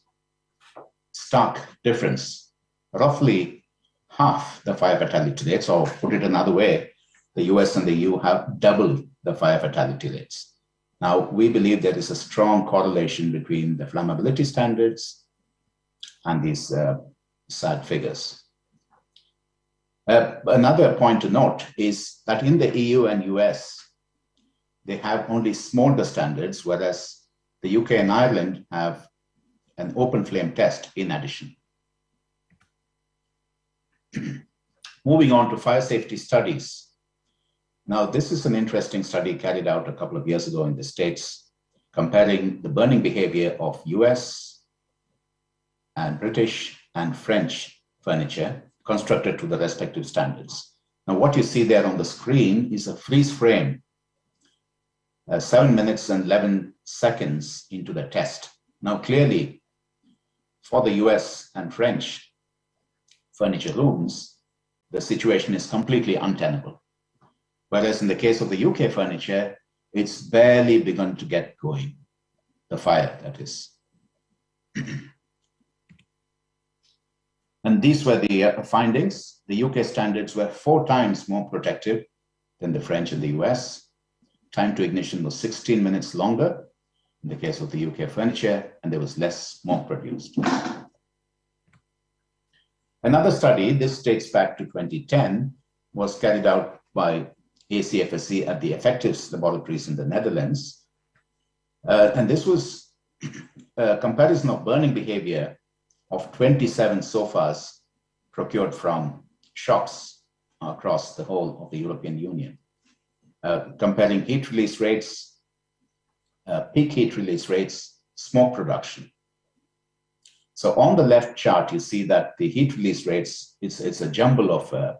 stark difference? Roughly half the fire fatality rates, or put it another way, the US and the EU have double the fire fatality rates. Now, we believe there is a strong correlation between the flammability standards and these sad figures. Another point to note is that in the EU and US, they have only smaller standards, whereas the UK and Ireland have an open flame test in addition. Moving on to fire safety studies. Now, this is an interesting study carried out a couple of years ago in the States, comparing the burning behavior of US and British and French furniture constructed to the respective standards. Now, what you see there on the screen is a freeze frame, 7 minutes and 11 seconds into the test. Now, clearly, for the US and French furniture rooms, the situation is completely untenable. Whereas in the case of the UK furniture, it's barely begun to get going, the fire, that is. And these were the findings. The UK standards were 4 times more protective than the French and the US. Time to ignition was 16 minutes longer in the case of the UK furniture, and there was less smoke produced. Another study, this dates back to 2010, was carried out by ACFSC at the Effectives Laboratories in the Netherlands. And this was a comparison of burning behavior of 27 sofas procured from shops across the whole of the European Union, comparing heat release rates, peak heat release rates, smoke production. So on the left chart, you see that the heat release rates, it's a jumble of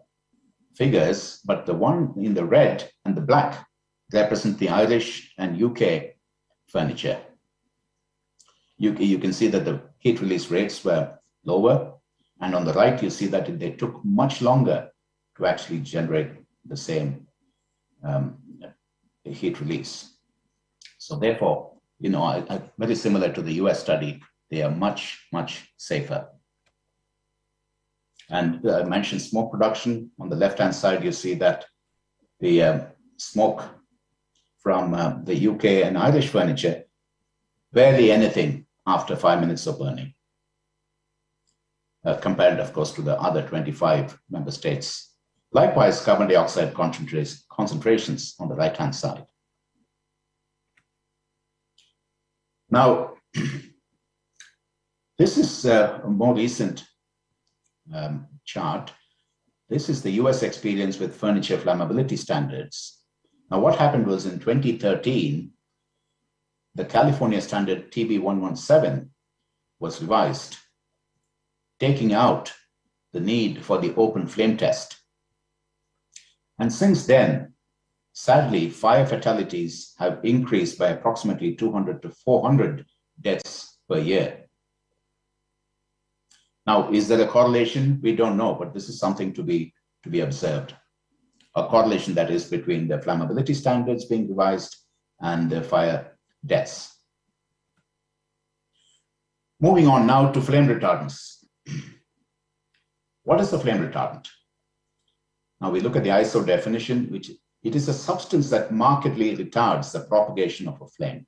figures, but the one in the red and the black represent the Irish and UK furniture. You can see that the heat release rates were lower, and on the right you see that they took much longer to actually generate the same heat release. So therefore, very similar to the US study, they are much, much safer. And I mentioned smoke production. On the left-hand side, you see that the smoke from the UK and Irish furniture, barely anything after 5 minutes of burning, compared, of course, to the other 25 member states. Likewise, carbon dioxide concentrations on the right-hand side. Now, this is a more recent chart. This is the US experience with furniture flammability standards. Now, what happened was in 2013, the California standard TB117 was revised, taking out the need for the open flame test. And since then, sadly, fire fatalities have increased by approximately 200 to 400 deaths per year. Now, is there a correlation? We don't know, but this is something to be observed. A correlation, that is, between the flammability standards being revised and the fire deaths. Moving on now to flame retardants. What is a flame retardant? Now we look at the ISO definition, which it is a substance that markedly retards the propagation of a flame.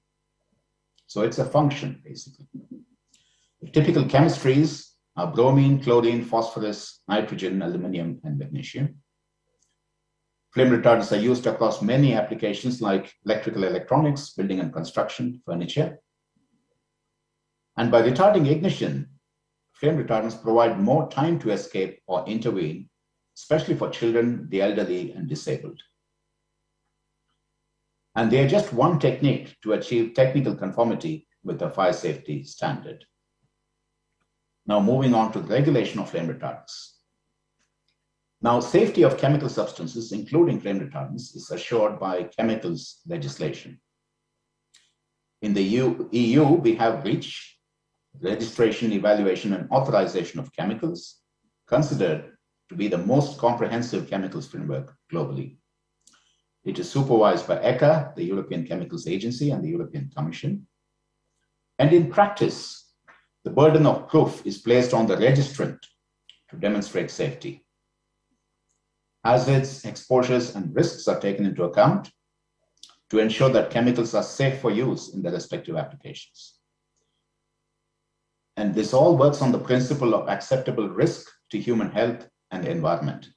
So it's a function, basically. The typical chemistries are bromine, chlorine, phosphorus, nitrogen, aluminum, and magnesium. Flame retardants are used across many applications like electrical electronics, building and construction, furniture. And by retarding ignition, flame retardants provide more time to escape or intervene, especially for children, the elderly, and disabled. And they are just one technique to achieve technical conformity with the fire safety standard. Now moving on to the regulation of flame retardants. Now, safety of chemical substances, including flame retardants, is assured by chemicals legislation. In the EU, we have REACH, registration, evaluation, and authorization of chemicals, considered to be the most comprehensive chemicals framework globally. It is supervised by ECHA, the European Chemicals Agency, and the European Commission. And in practice, the burden of proof is placed on the registrant to demonstrate safety. Hazards, exposures, and risks are taken into account to ensure that chemicals are safe for use in their respective applications. And this all works on the principle of acceptable risk to human health and the environment.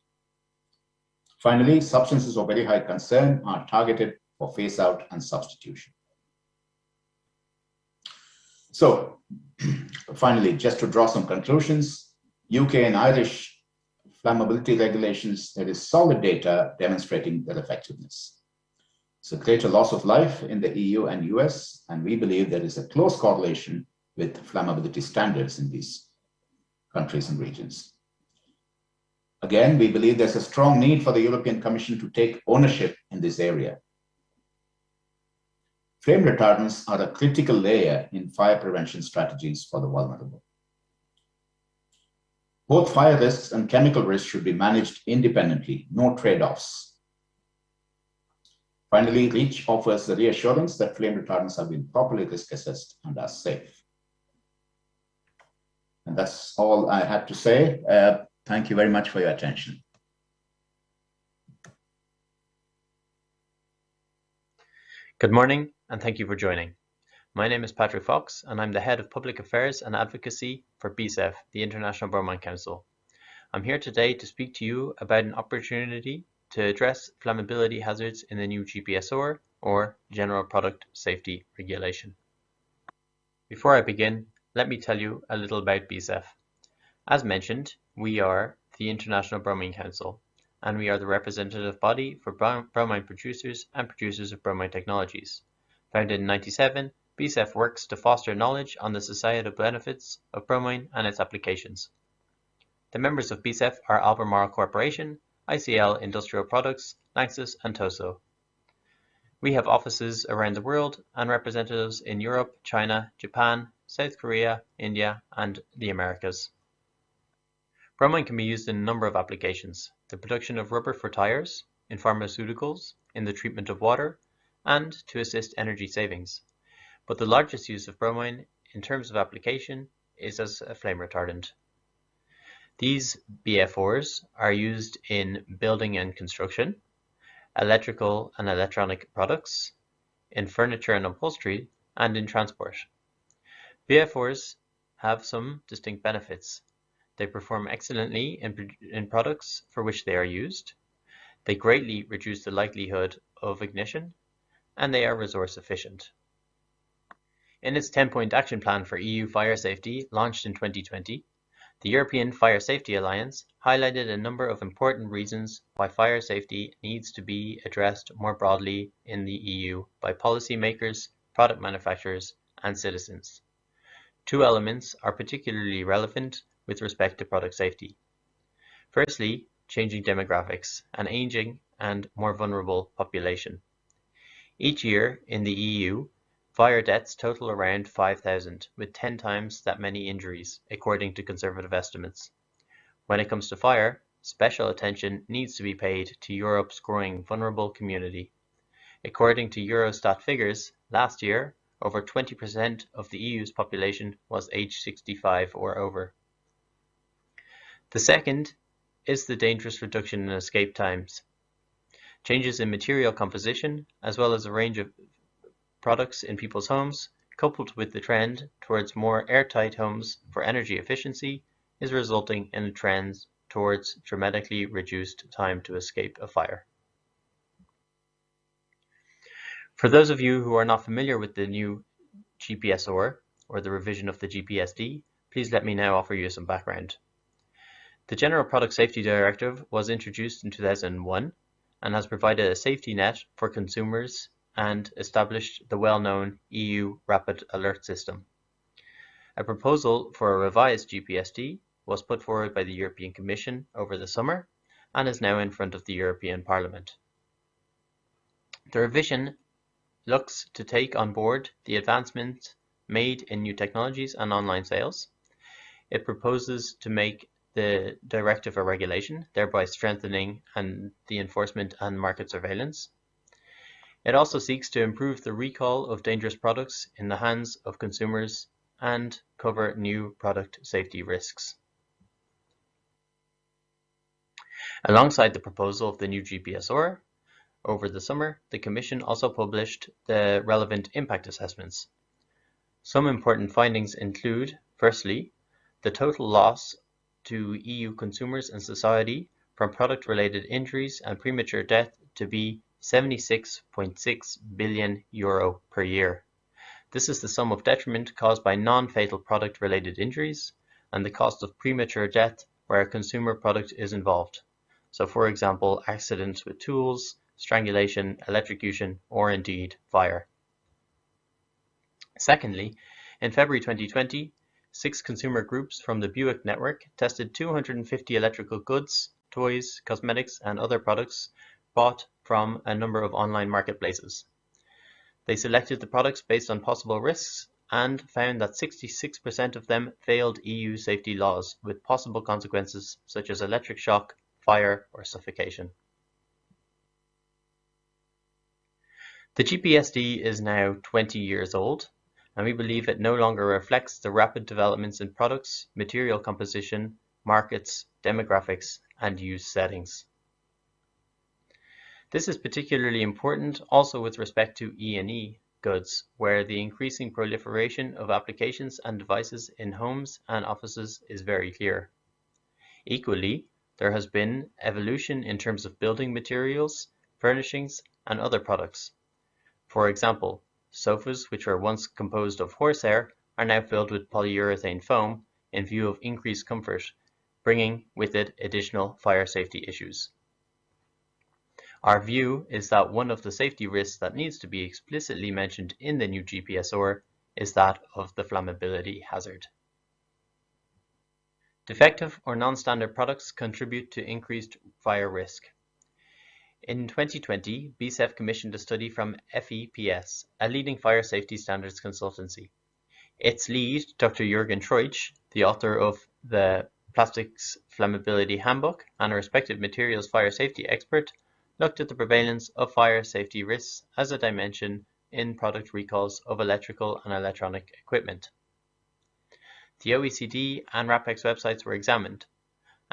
Finally, substances of very high concern are targeted for phase out and substitution. So finally, just to draw some conclusions, UK and Irish flammability regulations, there is solid data demonstrating their effectiveness. So greater loss of life in the EU and US, and we believe there is a close correlation with flammability standards in these countries and regions. Again, we believe there's a strong need for the European Commission to take ownership in this area. Flame retardants are a critical layer in fire prevention strategies for the vulnerable. Both fire risks and chemical risks should be managed independently, no trade-offs. Finally, REACH offers the reassurance that flame retardants have been properly risk assessed and are safe. And that's all I had to say. Thank you very much for your attention. Good morning, and thank you for joining. My name is Patrick Fox, and I'm the Head of Public Affairs and Advocacy for BSEF, the International Bromine Council. I'm here today to speak to you about an opportunity to address flammability hazards in the new GPSR, or General Product Safety Regulation. Before I begin, let me tell you a little about BSEF. As mentioned, we are the International Bromine Council, and we are the representative body for bromine producers and producers of bromine technologies. Founded in 1997, BSEF works to foster knowledge on the societal benefits of bromine and its applications. The members of BSEF are Albemarle Corporation, ICL Industrial Products, Lanxess, and Toso. We have offices around the world and representatives in Europe, China, Japan, South Korea, India, and the Americas. Bromine can be used in a number of applications: the production of rubber for tires, in pharmaceuticals, in the treatment of water, and to assist energy savings. But the largest use of bromine in terms of application is as a flame retardant. These BF4s are used in building and construction, electrical and electronic products, in furniture and upholstery, and in transport. BF4s have some distinct benefits. They perform excellently in products for which they are used. They greatly reduce the likelihood of ignition, and they are resource efficient. In its 10-point action plan for EU fire safety, launched in 2020, the European Fire Safety Alliance highlighted a number of important reasons why fire safety needs to be addressed more broadly in the EU by policymakers, product manufacturers, and citizens. Two elements are particularly relevant with respect to product safety. Firstly, changing demographics, an aging and more vulnerable population. Each year in the EU, fire deaths total around 5,000, with 10 times that many injuries, according to conservative estimates. When it comes to fire, special attention needs to be paid to Europe's growing vulnerable community. According to Eurostat figures, last year, over 20% of the EU's population was aged 65 or over. The second is the dangerous reduction in escape times. Changes in material composition, as well as a range of products in people's homes, coupled with the trend towards more airtight homes for energy efficiency, is resulting in a trend towards dramatically reduced time to escape a fire. For those of you who are not familiar with the new GPSR, or the revision of the GPSD, please let me now offer you some background. The General Product Safety Directive was introduced in 2001 and has provided a safety net for consumers and established the well-known EU Rapid Alert System. A proposal for a revised GPSD was put forward by the European Commission over the summer and is now in front of the European Parliament. The revision looks to take on board the advancements made in new technologies and online sales. It proposes to make the directive a regulation, thereby strengthening the enforcement and market surveillance. It also seeks to improve the recall of dangerous products in the hands of consumers and cover new product safety risks. Alongside the proposal of the new GPSR, over the summer, the Commission also published the relevant impact assessments. Some important findings include, firstly, the total loss to EU consumers and society from product-related injuries and premature death to be €76.6 billion per year. This is the sum of detriment caused by non-fatal product-related injuries and the cost of premature death where a consumer product is involved. So for example, accidents with tools, strangulation, electrocution, or indeed fire. Secondly, in February 2020, 6 consumer groups from the Buick network tested 250 electrical goods, toys, cosmetics, and other products bought from a number of online marketplaces. They selected the products based on possible risks and found that 66% of them failed EU safety laws, with possible consequences such as electric shock, fire, or suffocation. The GPSD is now 20 years old, and we believe it no longer reflects the rapid developments in products, material composition, markets, demographics, and use settings. This is particularly important also with respect to E&E goods, where the increasing proliferation of applications and devices in homes and offices is very clear. Equally, there has been evolution in terms of building materials, furnishings, and other products. For example, sofas which were once composed of horsehair are now filled with polyurethane foam in view of increased comfort, bringing with it additional fire safety issues. Our view is that one of the safety risks that needs to be explicitly mentioned in the new GPSR is that of the flammability hazard. Defective or non-standard products contribute to increased fire risk. In 2020, BSEF commissioned a study from FEPS, a leading fire safety standards consultancy. Its lead, Dr. Jürgen Treutsch, the author of the Plastics Flammability Handbook and a respected materials fire safety expert, looked at the prevalence of fire safety risks as a dimension in product recalls of electrical and electronic equipment. The OECD and RAPEX websites were examined,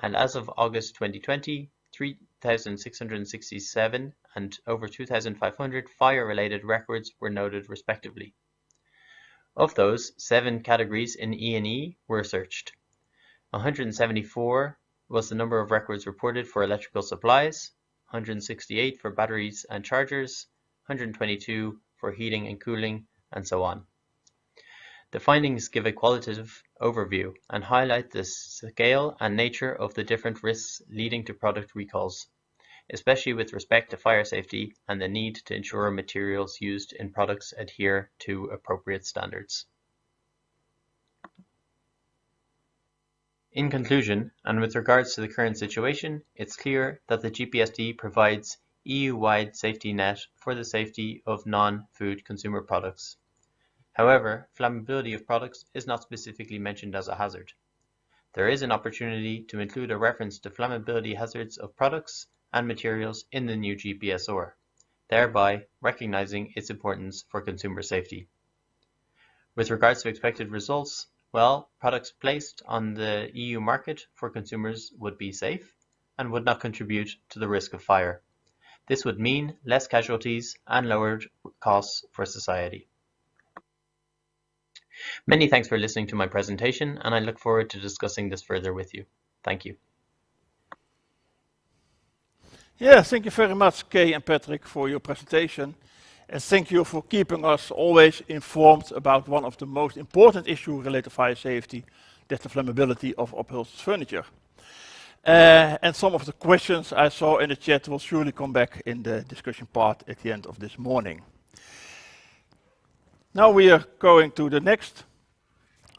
and as of August 2020, 3,667 and over 2,500 fire-related records were noted respectively. Of those, 7 categories in E&E were searched. 174 was the number of records reported for electrical supplies, 168 for batteries and chargers, 122 for heating and cooling, and so on. The findings give a qualitative overview and highlight the scale and nature of the different risks leading to product recalls, especially with respect to fire safety and the need to ensure materials used in products adhere to appropriate standards. In conclusion, and with regards to the current situation, it's clear that the GPSD provides EU-wide safety net for the safety of non-food consumer products. However, flammability of products is not specifically mentioned as a hazard. There is an opportunity to include a reference to flammability hazards of products and materials in the new GPSR, thereby recognizing its importance for consumer safety. With regards to expected results, well, products placed on the EU market for consumers would be safe and would not contribute to the risk of fire. This would mean less casualties and lowered costs for society. Many thanks for listening to my presentation, and I look forward to discussing this further with you. Thank you. Yeah, thank you very much, Kay and Patrick, for your presentation. And thank you for keeping us always informed about one of the most important issues related to fire safety, that's the flammability of upholstered furniture. And some of the questions I saw in the chat will surely come back in the discussion part at the end of this morning. Now we are going to the next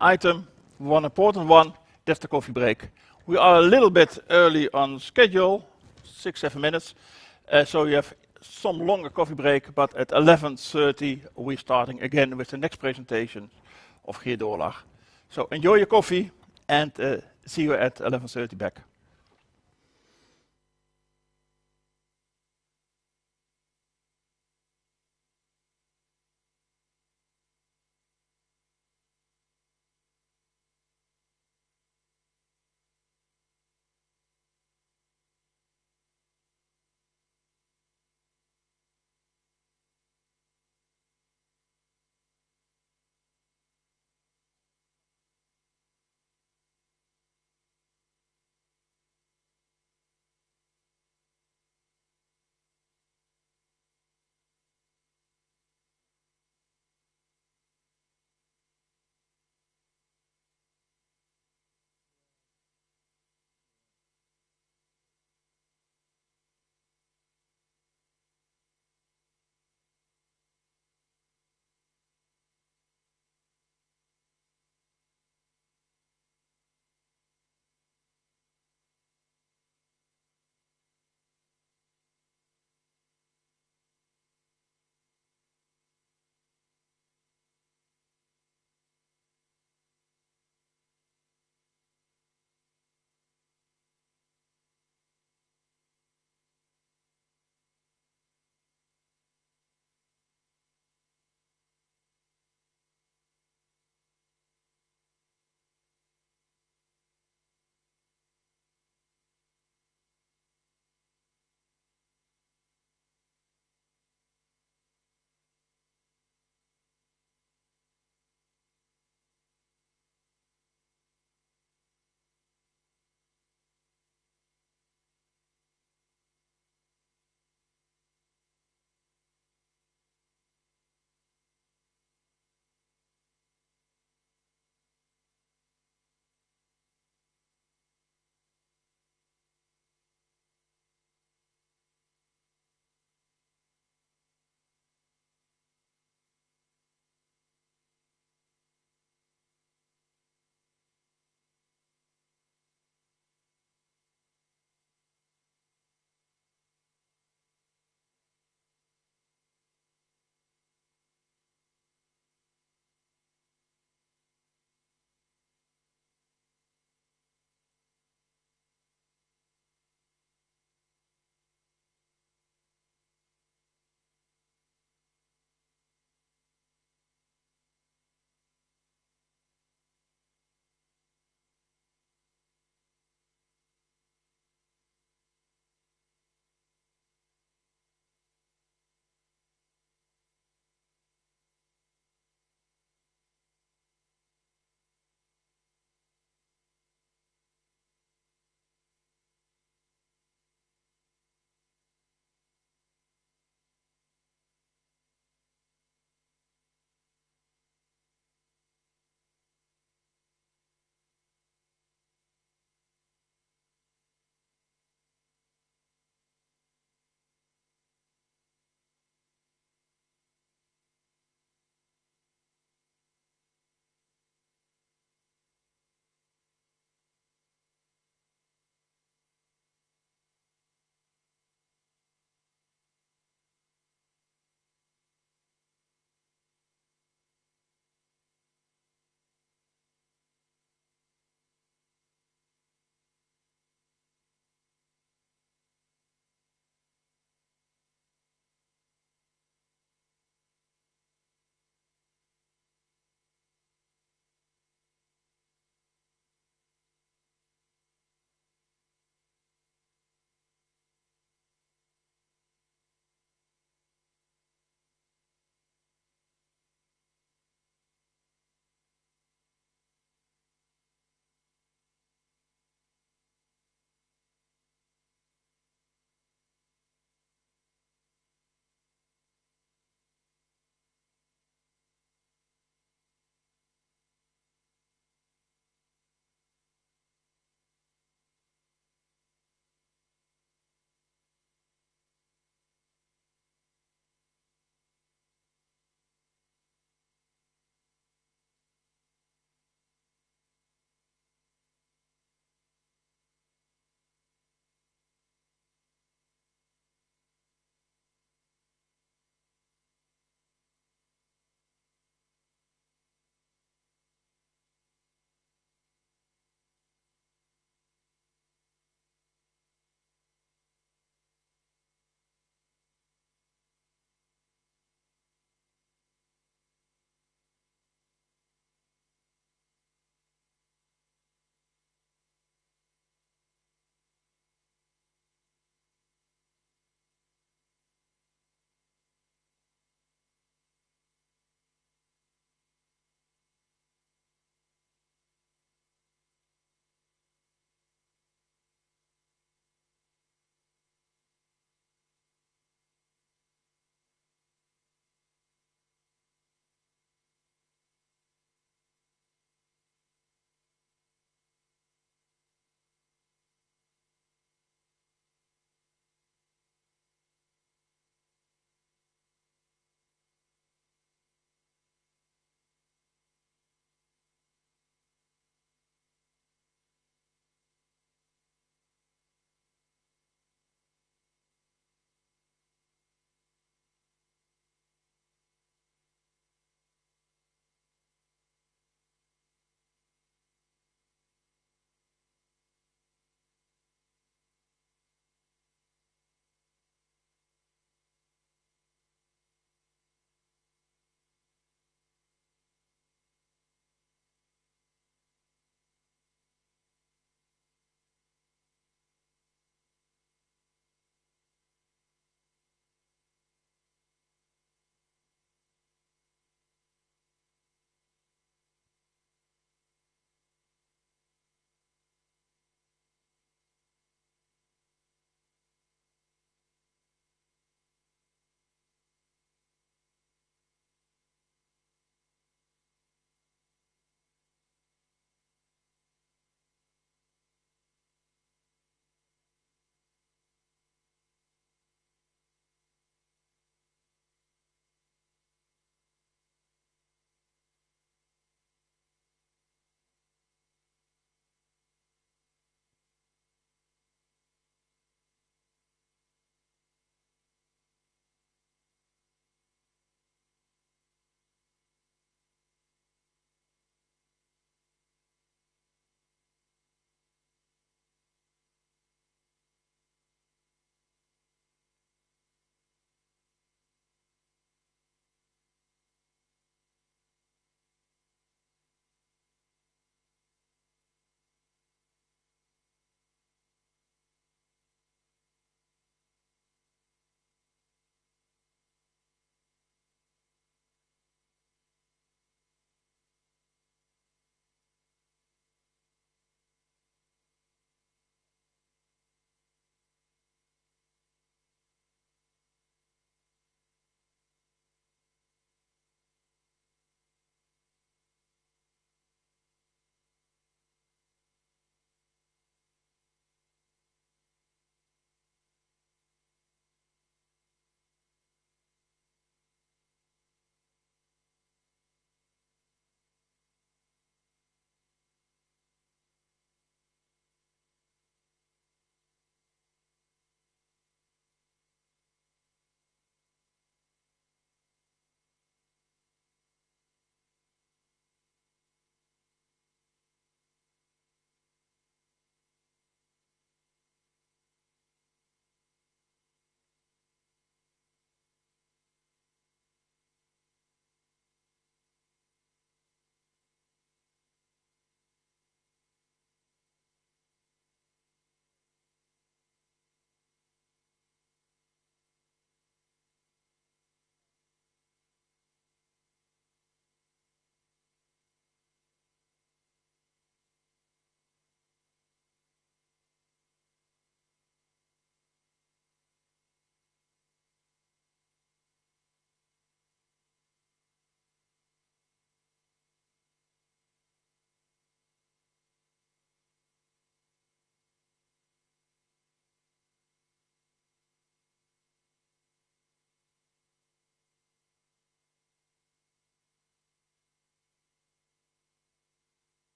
item, one important one, that's the coffee break. We are a little bit early on schedule, 6-7 minutes, so you have some longer coffee break, but at 11:30 we're starting again with the next presentation of Geert Doorlaag. So enjoy your coffee and see you at 11:30 back.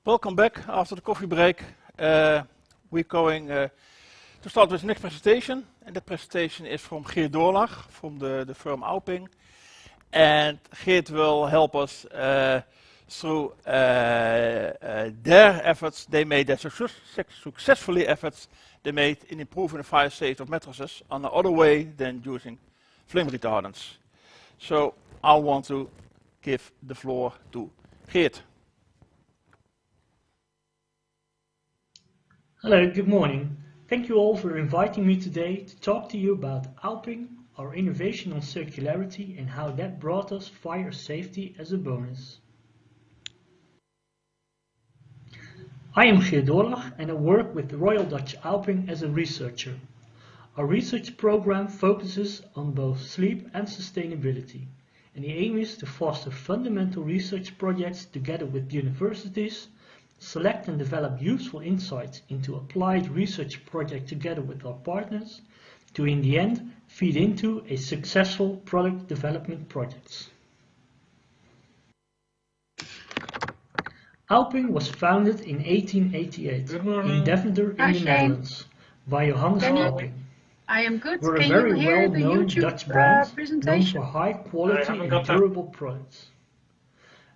Welcome back after the coffee break. We're going to start with the next presentation, and the presentation is from Geert Doorlag from the firm Alping. And Geert will help us through their efforts they made, their successfully efforts they made in improving the fire safety of mattresses on another way than using flame retardants. So I want to give the floor to Geert. Hello, good morning. Thank you all for inviting me today to talk to you about Alping, our innovation on circularity, and how that brought us fire safety as a bonus. I am Geert Doorlag and I work with the Royal Dutch Alping as a researcher. Our research program focuses on both sleep and sustainability, and the aim is to foster fundamental research projects together with universities, select and develop useful insights into applied research projects together with our partners, to in the end feed into a successful product development projects. Alping was founded in 1888 in Deventer in the Netherlands by Johannes Alping. I am good. We're Can a very you hear the well-known YouTube Dutch brand known presentation? for high quality and durable products.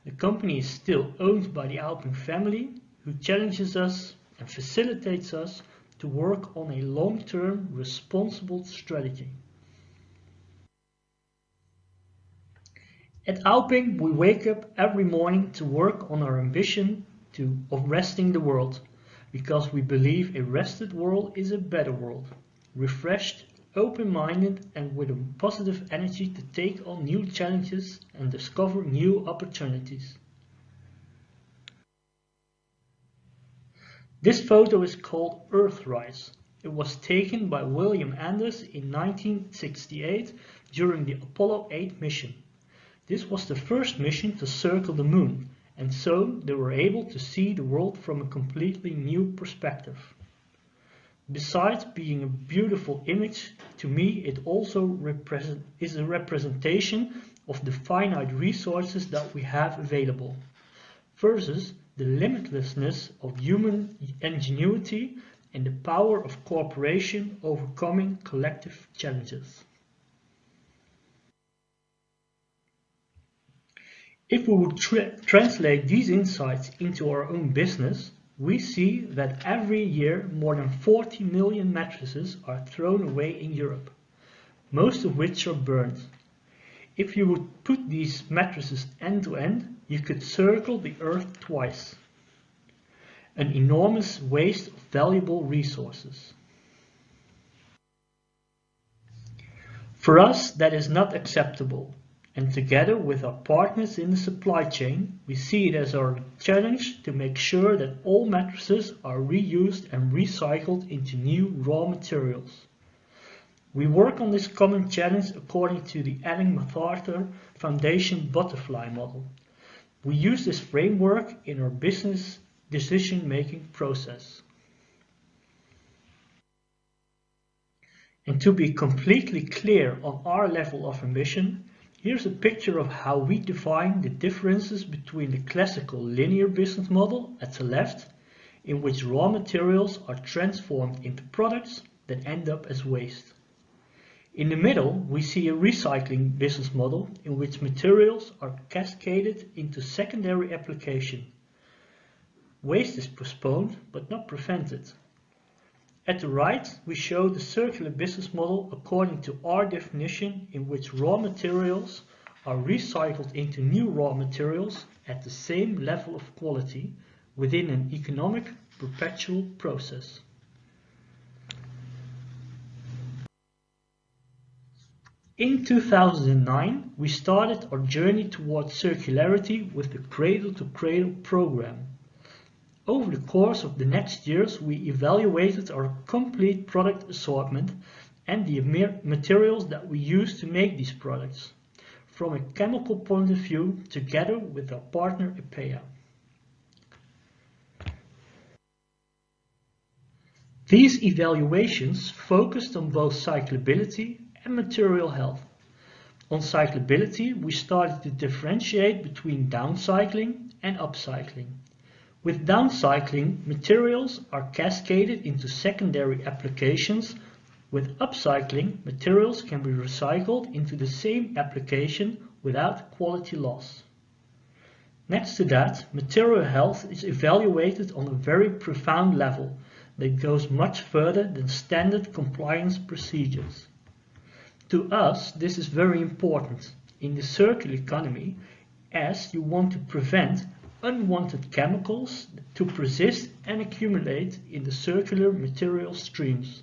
The company is still owned by the Alping family, who challenges us and facilitates us to work on a long-term responsible strategy. At Alping, we wake up every morning to work on our ambition of resting the world, because we believe a rested world is a better world, refreshed, open-minded and with a positive energy to take on new challenges and discover new opportunities. This photo is called Earthrise. It was taken by William Anders in 1968 during the Apollo 8 mission. This was the first mission to circle the moon, and so they were able to see the world from a completely new perspective. Besides being a beautiful image, to me it also is a representation of the finite resources that we have available, versus the limitlessness of human ingenuity and the power of cooperation overcoming collective challenges. If we would translate these insights into our own business, we see that every year more than 40 million mattresses are thrown away in Europe, most of which are burned. If you would put these mattresses end to end, you could circle the earth twice. An enormous waste of valuable resources. For us, that is not acceptable. And together with our partners in the supply chain, we see it as our challenge to make sure that all mattresses are reused and recycled into new raw materials. We work on this common challenge according to the Ellen MacArthur Foundation Butterfly Model. We use this framework in our business decision-making process. And to be completely clear on our level of ambition, here's a picture of how we define the differences between the classical linear business model at the left, in which raw materials are transformed into products that end up as waste. In the middle, we see a recycling business model in which materials are cascaded into secondary application. Waste is postponed but not prevented. At the right, we show the circular business model according to our definition, in which raw materials are recycled into new raw materials at the same level of quality within an economic perpetual process. In 2009, we started our journey towards circularity with the Cradle to Cradle program. Over the course of the next years, we evaluated our complete product assortment and the materials that we use to make these products, from a chemical point of view, together with our partner EPEA. These evaluations focused on both cyclability and material health. On cyclability, we started to differentiate between downcycling and upcycling. With downcycling, materials are cascaded into secondary applications. With upcycling, materials can be recycled into the same application without quality loss. Next to that, material health is evaluated on a very profound level that goes much further than standard compliance procedures. To us, this is very important in the circular economy, as you want to prevent unwanted chemicals to persist and accumulate in the circular material streams.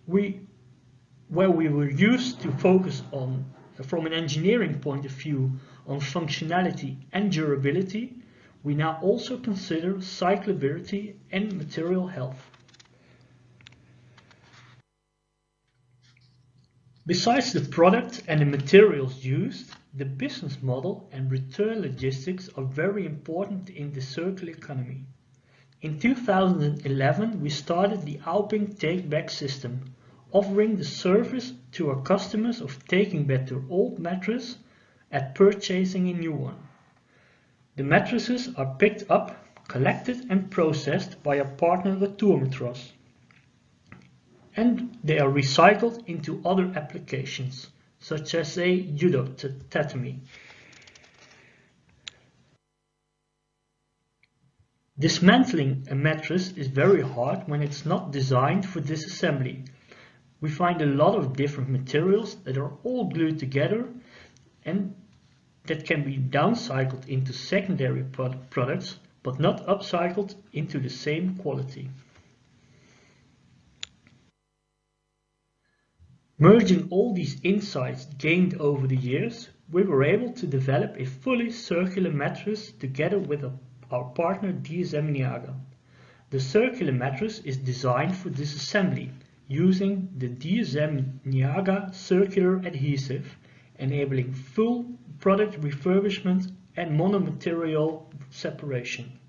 Where we were used to focus on, from an engineering point of view, on functionality and durability, we now also consider cyclability and material health. Besides the product and the materials used, the business model and return logistics are very important in the circular economy. In 2011, we started the Alping Take-Back system, offering the service to our customers of taking back their old mattress at purchasing a new one. The mattresses are picked up, collected and processed by our partner Retourmatras, and they are recycled into other applications, such as a judo tatami. Dismantling a mattress is very hard when it's not designed for disassembly. We find a lot of different materials that are all glued together and that can be downcycled into secondary products, but not upcycled into the same quality. Merging all these insights gained over the years, we were able to develop a fully circular mattress together with our partner DSM Niaga. The circular mattress is designed for disassembly using the DSM Niaga circular adhesive, enabling full product refurbishment and monomaterial separation.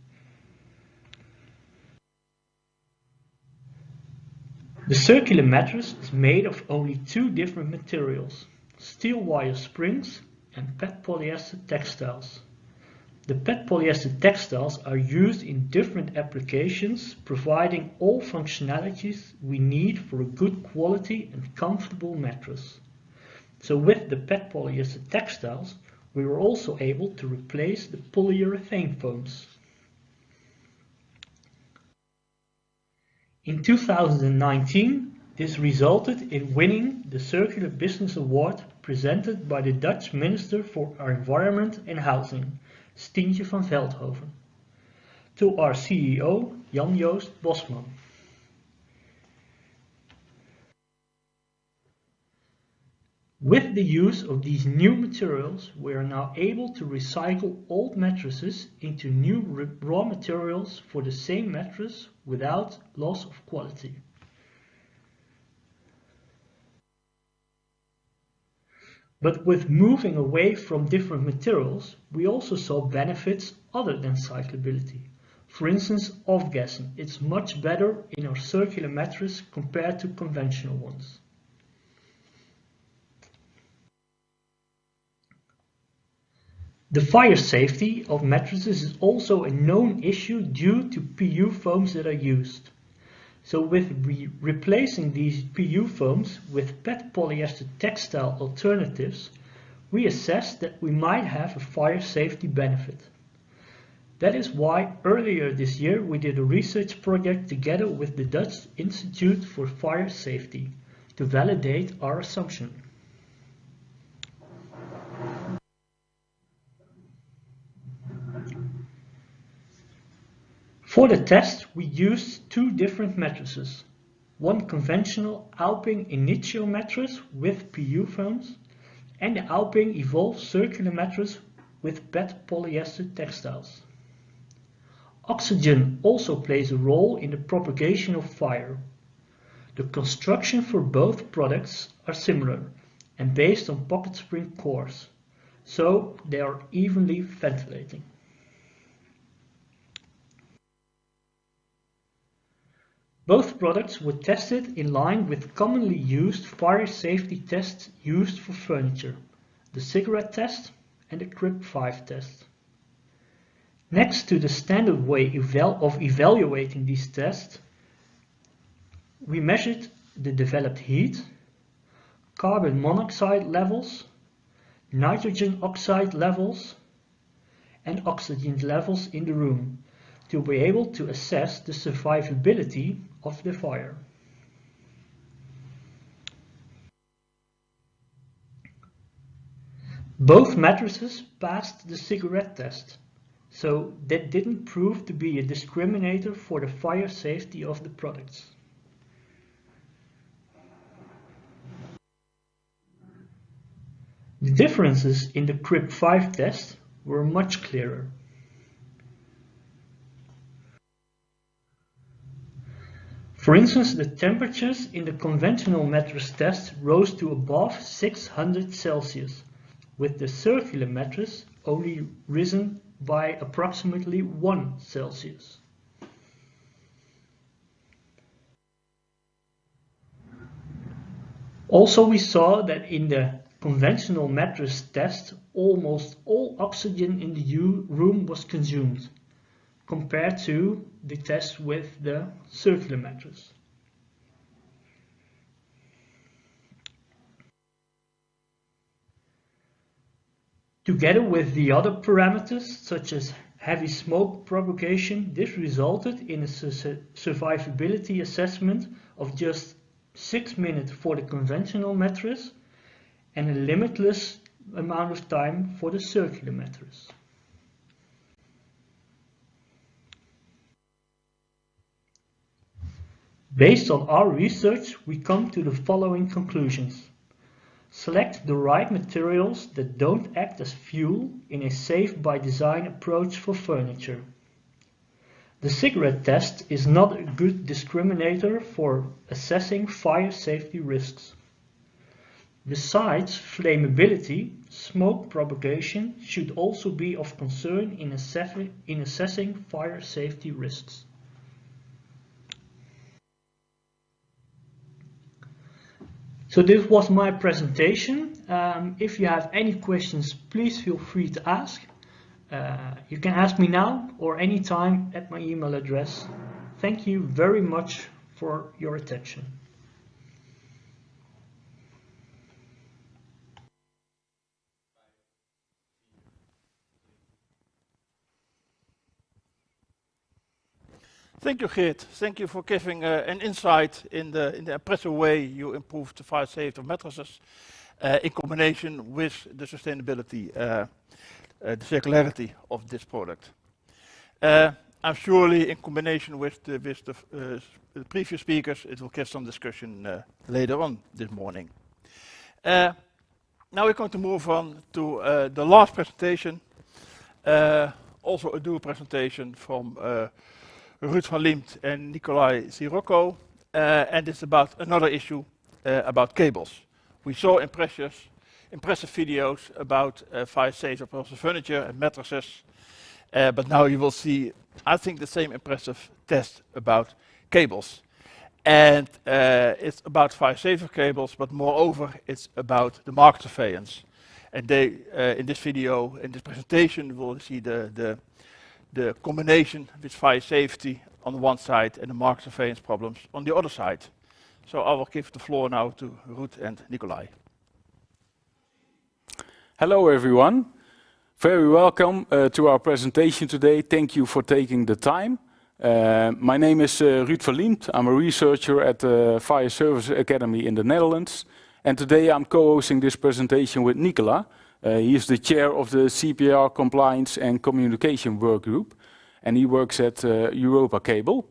The circular mattress is made of only two different materials, steel wire springs and PET polyester textiles. The PET polyester textiles are used in different applications, providing all functionalities we need for a good quality and comfortable mattress. So with the PET polyester textiles, we were also able to replace the polyurethane foams. In 2019, this resulted in winning the Circular Business Award presented by the Dutch Minister for Environment and Housing, Stientje van Veldhoven, to our CEO, Jan-Joost Bosman. With the use of these new materials, we are now able to recycle old mattresses into new raw materials for the same mattress without loss of quality. But with moving away from different materials, we also saw benefits other than cyclability. For instance, off-gassing. It's much better in our circular mattress compared to conventional ones. The fire safety of mattresses is also a known issue due to PU foams that are used. So with replacing these PU foams with PET polyester textile alternatives, we assessed that we might have a fire safety benefit. That is why earlier this year we did a research project together with the Dutch Institute for Fire Safety to validate our assumption. For the test, we used two different mattresses. One conventional Alping Initio mattress with PU foams and the Alping Evolve circular mattress with PET polyester textiles. Oxygen also plays a role in the propagation of fire. The construction for both products are similar and based on pocket spring cores, so they are evenly ventilating. Both products were tested in line with commonly used fire safety tests used for furniture, the cigarette test and the CRIP 5 test. Next to the standard way of evaluating these tests, we measured the developed heat, carbon monoxide levels, nitrogen oxide levels, and oxygen levels in the room to be able to assess the survivability of the fire. Both matrices passed the cigarette test, so that didn't prove to be a discriminator for the fire safety of the products. The differences in the CRIP5 test were much clearer. For instance, the temperatures in the conventional mattress test rose to above 600 Celsius, with the circular mattress only risen by approximately 1 Celsius. Also, we saw that in the conventional mattress test, almost all oxygen in the room was consumed, compared to the test with the circular mattress. Together with the other parameters, such as heavy smoke propagation, this resulted in a survivability assessment of just 6 minutes for the conventional mattress and a limitless amount of time for the circular mattress. Based on our research, we come to the following conclusions. Select the right materials that don't act as fuel in a safe by design approach for furniture. The cigarette test is not a good discriminator for assessing fire safety risks. Besides flammability, smoke propagation should also be of concern in assessing fire safety risks. So this was my presentation. If you have any questions, please feel free to ask. You can ask me now or anytime at my email address. Thank you very much for your attention. Thank you, Geert. Thank you for giving an insight in the impressive way you improved the fire safety of mattresses in combination with the sustainability, the circularity of this product. I'm surely in combination with the previous speakers, it will give some discussion later on this morning. Now we're going to move on to the last presentation, also a dual presentation from Ruud van Liemt and Nicolai Sirocco, and it's about another issue about cables. We saw impressive videos about fire safety of personal furniture and mattresses, but now you will see, I think, the same impressive test about cables. And it's about fire safety cables, but moreover, it's about the market surveillance. And they, in this video, in this presentation, we'll see the combination with fire safety on the one side and the market surveillance problems on the other side. So I will give the floor now to Ruud and Nicolai. Hello everyone, very welcome to our presentation today. Thank you for taking the time. My name is Ruud van Liemt. I'm a researcher at the Fire Service Academy in the Netherlands. And today I'm co-hosting this presentation with Nicola. He is the chair of the CPR Compliance and Communication Work Group, and he works at Europa Cable.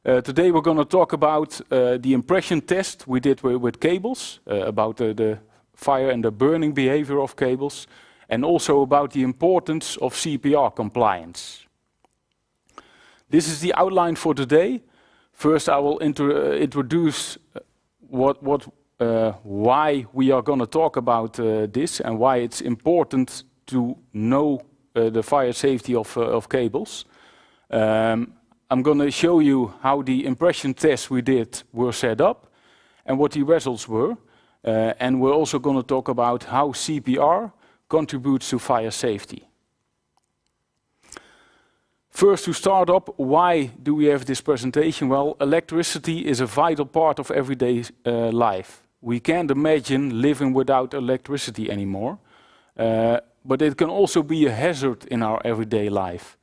Today we're going to talk about the impression test we did with cables, about the fire and the burning behavior of cables, and also about the importance of CPR compliance. This is the outline for today. First I will introduce why we are going to talk about this and why it's important to know the fire safety of cables. I'm going to show you how the impression tests we did were set up and what the results were. And we're also going to talk about how CPR contributes to fire safety. First, to start up, why do we have this presentation? Well, electricity is a vital part of everyday life. We can't imagine living without electricity anymore, but it can also be a hazard in our everyday life.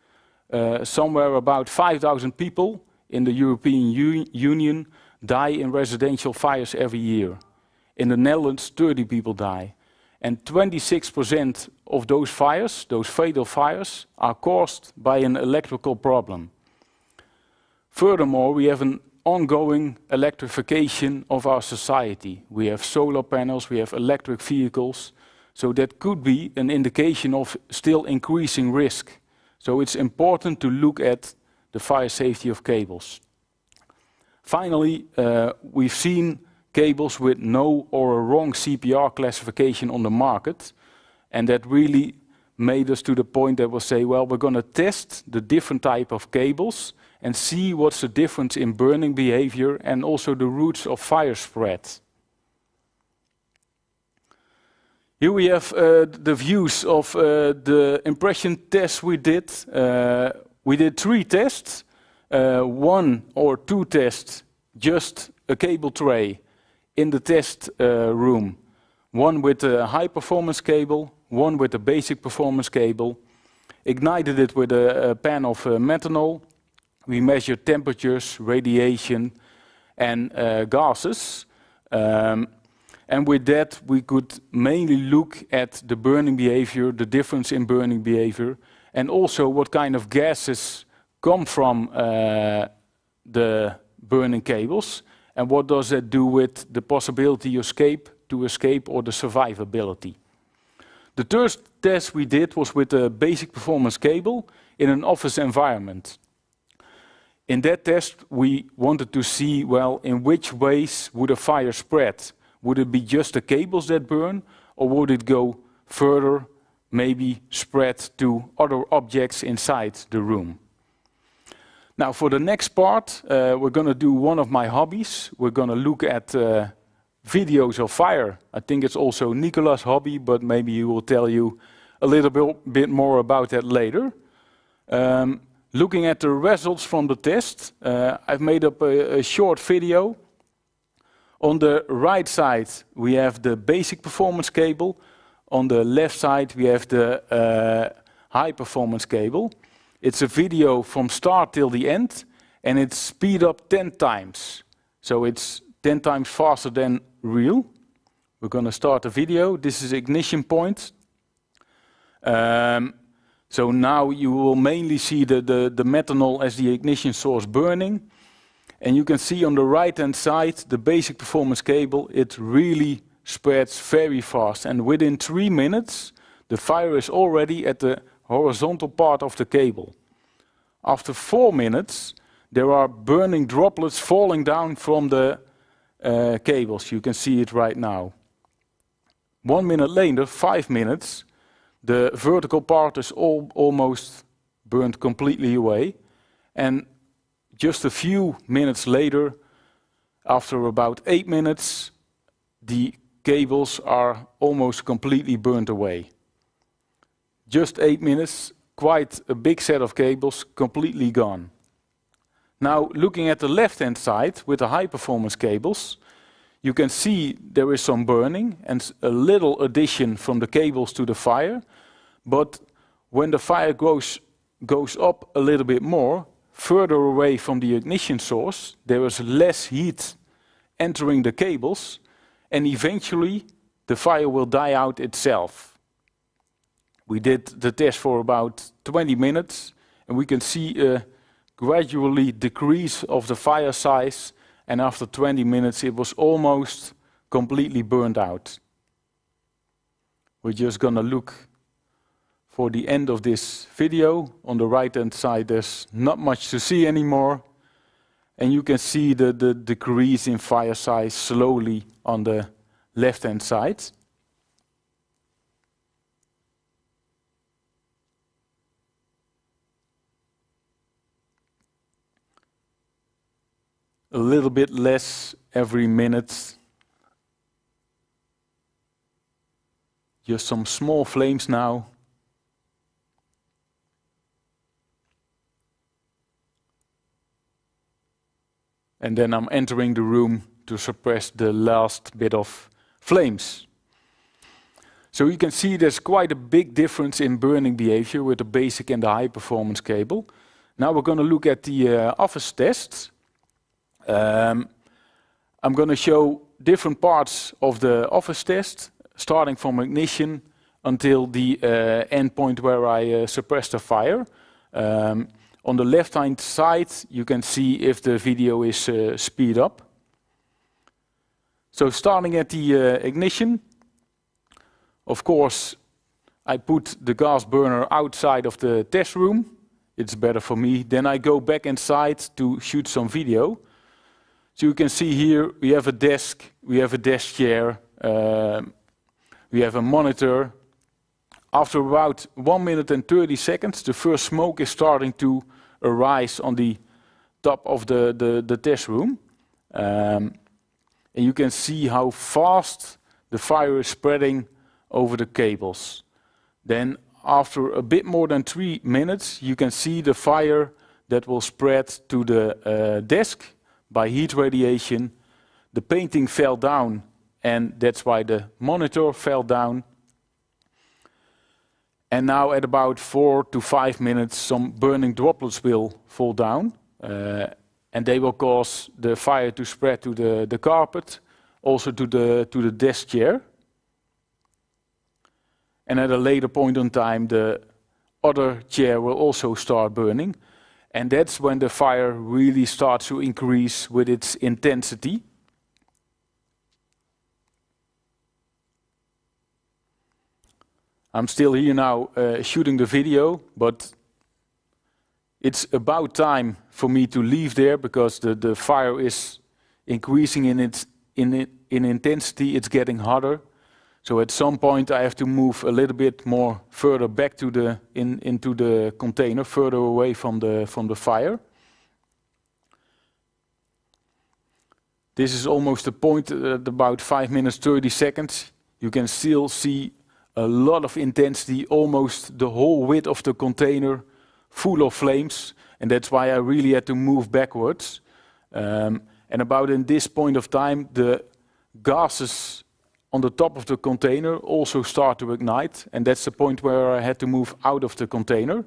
Somewhere about 5,000 people in the European Union die in residential fires every year. In the Netherlands, 30 people die. And 26% of those fires, those fatal fires, are caused by an electrical problem. Furthermore, we have an ongoing electrification of our society. We have solar panels, we have electric vehicles, so that could be an indication of still increasing risk. So it's important to look at the fire safety of cables. Finally, we've seen cables with no or a wrong CPR classification on the market, and that really made us to the point that we'll say, well, we're going to test the different type of cables and see what's the difference in burning behavior and also the routes of fire spread. Here we have the views of the impression tests we did. We did 3 tests, 1 or 2 tests, just a cable tray in the test room. 1 with a high performance cable, 1 with a basic performance cable. Ignited it with a pan of methanol. We measured temperatures, radiation and gases. And with that we could mainly look at the burning behavior, the difference in burning behavior, and also what kind of gases come from the burning cables. And what does that do with the possibility to escape or the survivability? The third test we did was with a basic performance cable in an office environment. In that test we wanted to see, well, in which ways would a fire spread? Would it be just the cables that burn, or would it go further, maybe spread to other objects inside the room? Now for the next part, we're going to do one of my hobbies. We're going to look at videos of fire. I think it's also Nicola's hobby, but maybe he will tell you a little bit more about that later. Looking at the results from the test, I've made up a short video. On the right side we have the basic performance cable. On the left side we have the high performance cable. It's a video from start till the end, and it's speed up 10 times. So it's 10 times faster than real. We're going to start the video. This is ignition point. So now you will mainly see the methanol as the ignition source burning. And you can see on the right hand side, the basic performance cable, it really spreads very fast. And within 3 minutes, the fire is already at the horizontal part of the cable. After 4 minutes, there are burning droplets falling down from the cables. You can see it right now. 1 minute later, 5 minutes, the vertical part is almost burned completely away. And just a few minutes later, after about 8 minutes, the cables are almost completely burned away. Just 8 minutes, quite a big set of cables, completely gone. Now, looking at the left-hand side with the high-performance cables, you can see there is some burning and a little addition from the cables to the fire. But when the fire goes up a little bit more, further away from the ignition source, there is less heat entering the cables, and eventually the fire will die out itself. We did the test for about 20 minutes, and we can see a gradually decrease of the fire size, and after 20 minutes it was almost completely burned out. We're just gonna look for the end of this video. On the right hand side there's not much to see anymore, and you can see the decrease in fire size slowly on the left hand side. A little bit less every minute. Just some small flames now. and then I'm entering the room to suppress the last bit of flames. So you can see there's quite a big difference in burning behavior with the basic and the high performance cable. Now we're going to look at the office tests. I'm going to show different parts of the office test, starting from ignition until the end point where I suppress the fire. On the left-hand side, you can see if the video is speed up. So starting at the ignition, of course, I put the gas burner outside of the test room. It's better for me. Then I go back inside to shoot some video. So you can see here, we have a desk, we have a desk chair, we have a monitor. After about 1 minute and 30 seconds, the first smoke is starting to arise on the top of the test room. And you can see how fast the fire is spreading over the cables. Then after a bit more than 3 minutes, you can see the fire that will spread to the desk by heat radiation. The painting fell down, and that's why the monitor fell down. And now at about 4 to 5 minutes, some burning droplets will fall down, and they will cause the fire to spread to the carpet, also to the desk chair. And at a later point in time, the other chair will also start burning. And that's when the fire really starts to increase with its intensity. I'm still here now shooting the video, but it's about time for me to leave there because the fire is increasing in intensity. It's getting hotter. So at some point I have to move a little bit more further back to into the container, further away from the fire. This is almost the point at about 5 minutes 30 seconds. You can still see a lot of intensity, almost the whole width of the container full of flames, and that's why I really had to move backwards. And about in this point of time, the gases on the top of the container also start to ignite, and that's the point where I had to move out of the container.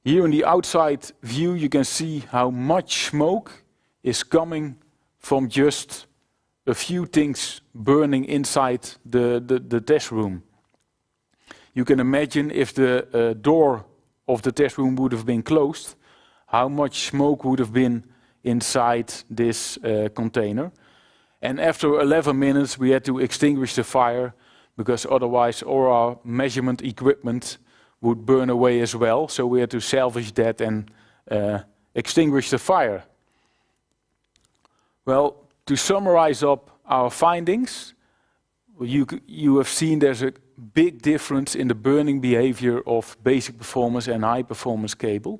Here in the outside view, you can see how much smoke is coming from just a few things burning inside the test room. You can imagine if the door of the test room would have been closed, how much smoke would have been inside this container. And after 11 minutes, we had to extinguish the fire because otherwise all our measurement equipment would burn away as well. So we had to salvage that and extinguish the fire. Well, to summarize up our findings, you have seen there's a big difference in the burning behavior of basic performance and high performance cable.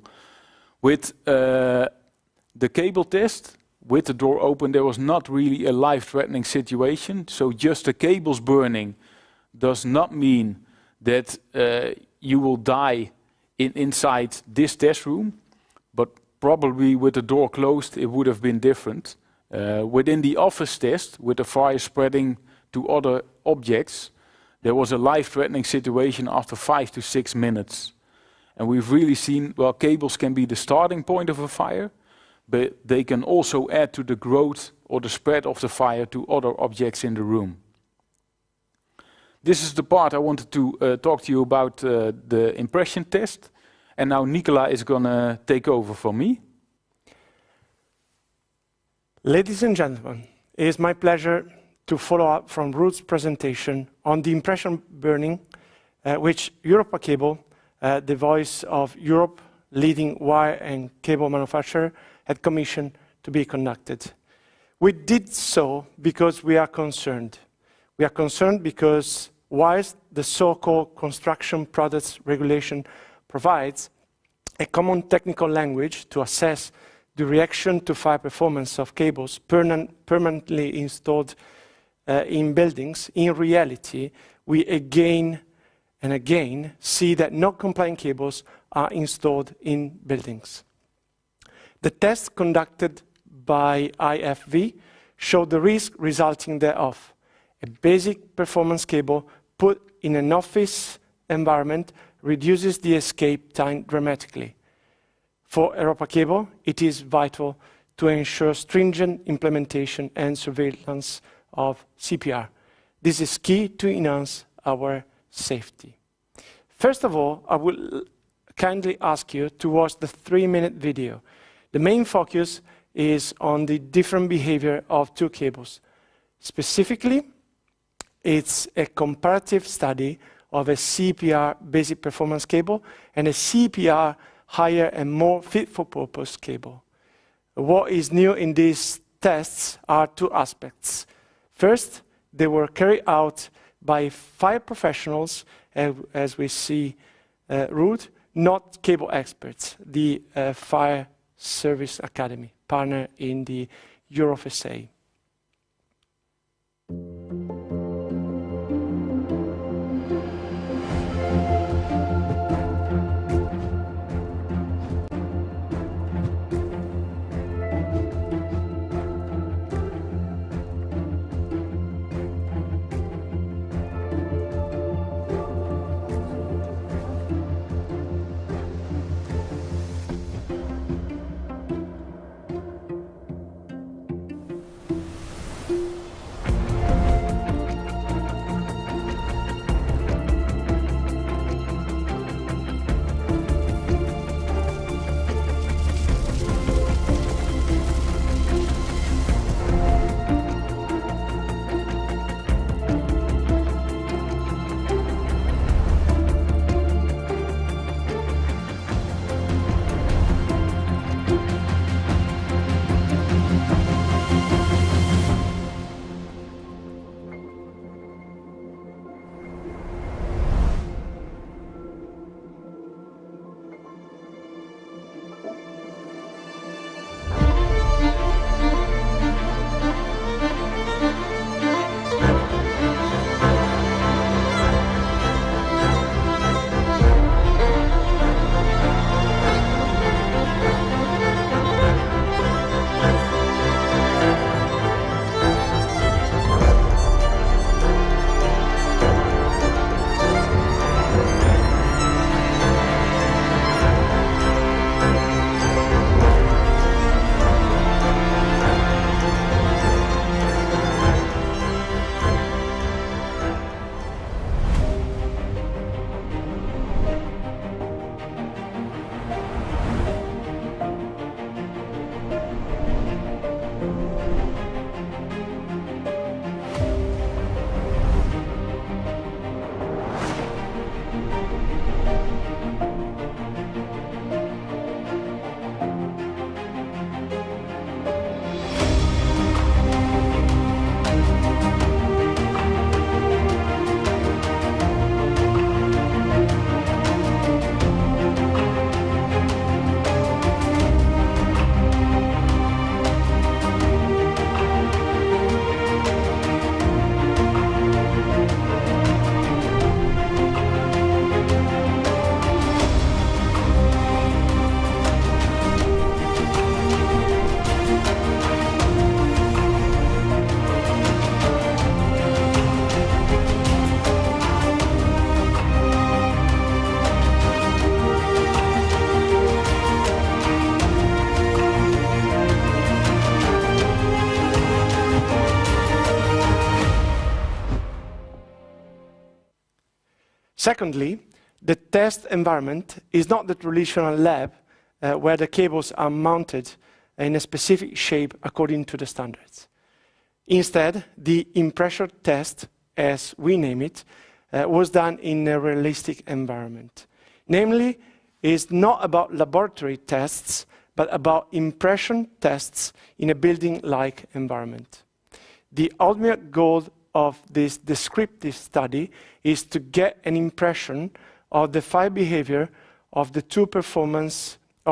With the cable test, with the door open, there was not really a life-threatening situation. So just the cables burning does not mean that you will die inside this test room, but probably with the door closed, it would have been different. Within the office test, with the fire spreading to other objects, there was a life-threatening situation after 5 to 6 minutes. And we've really seen, well, cables can be the starting point of a fire, but they can also add to the growth or the spread of the fire to other objects in the room. This is the part I wanted to talk to you about the impression test. And now Nicola is going to take over from me. Ladies and gentlemen, it is my pleasure to follow up from Ruth's presentation on the impression burning, which Europa Cable, the voice of Europe, leading wire and cable manufacturer, had commissioned to be conducted. We did so because we are concerned. We are concerned because whilst the so-called construction products regulation provides a common technical language to assess the reaction to fire performance of cables permanently installed in buildings, in reality, we again and again see that non-compliant cables are installed in buildings. The test conducted by IFV show the risk resulting thereof. A basic performance cable put in an office environment reduces the escape time dramatically. For Europa Cable, it is vital to ensure stringent implementation and surveillance of CPR. This is key to enhance our safety. First of all, I will kindly ask you to watch the 3-minute video. The main focus is on the different behavior of two cables. Specifically, it's a comparative study of a CPR basic performance cable and a CPR higher and more fit-for-purpose cable. What is new in these tests are two aspects. First, they were carried out by fire professionals, as we see route, not cable experts, the Fire Service Academy, partner in the EuroFSA. Secondly, the test environment is not the traditional lab where the cables are mounted in a specific shape according to the standards. Instead, the in-pressure test, as we name it, was done in a realistic environment. Namely, it's not about laboratory tests, but about impression tests in a building-like environment. The ultimate goal of this descriptive study is to get an impression of the fire behavior of the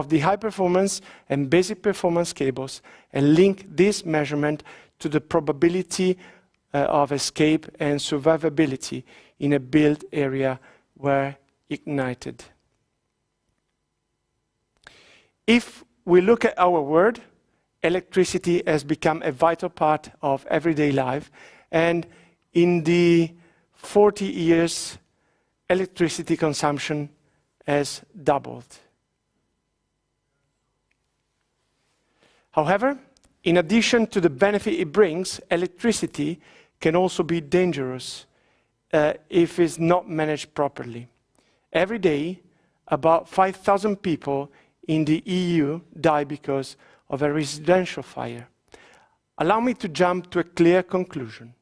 the high performance and basic performance cables and link this measurement to the probability of escape and survivability in a built area where ignited. If we look at our world, electricity has become a vital part of everyday life, and in the 40 years, electricity consumption has doubled. However, in addition to the benefit it brings, electricity can also be dangerous if it's not managed properly. Every day, about 5,000 people in the EU die because of a residential fire. Allow me to jump to a clear conclusion.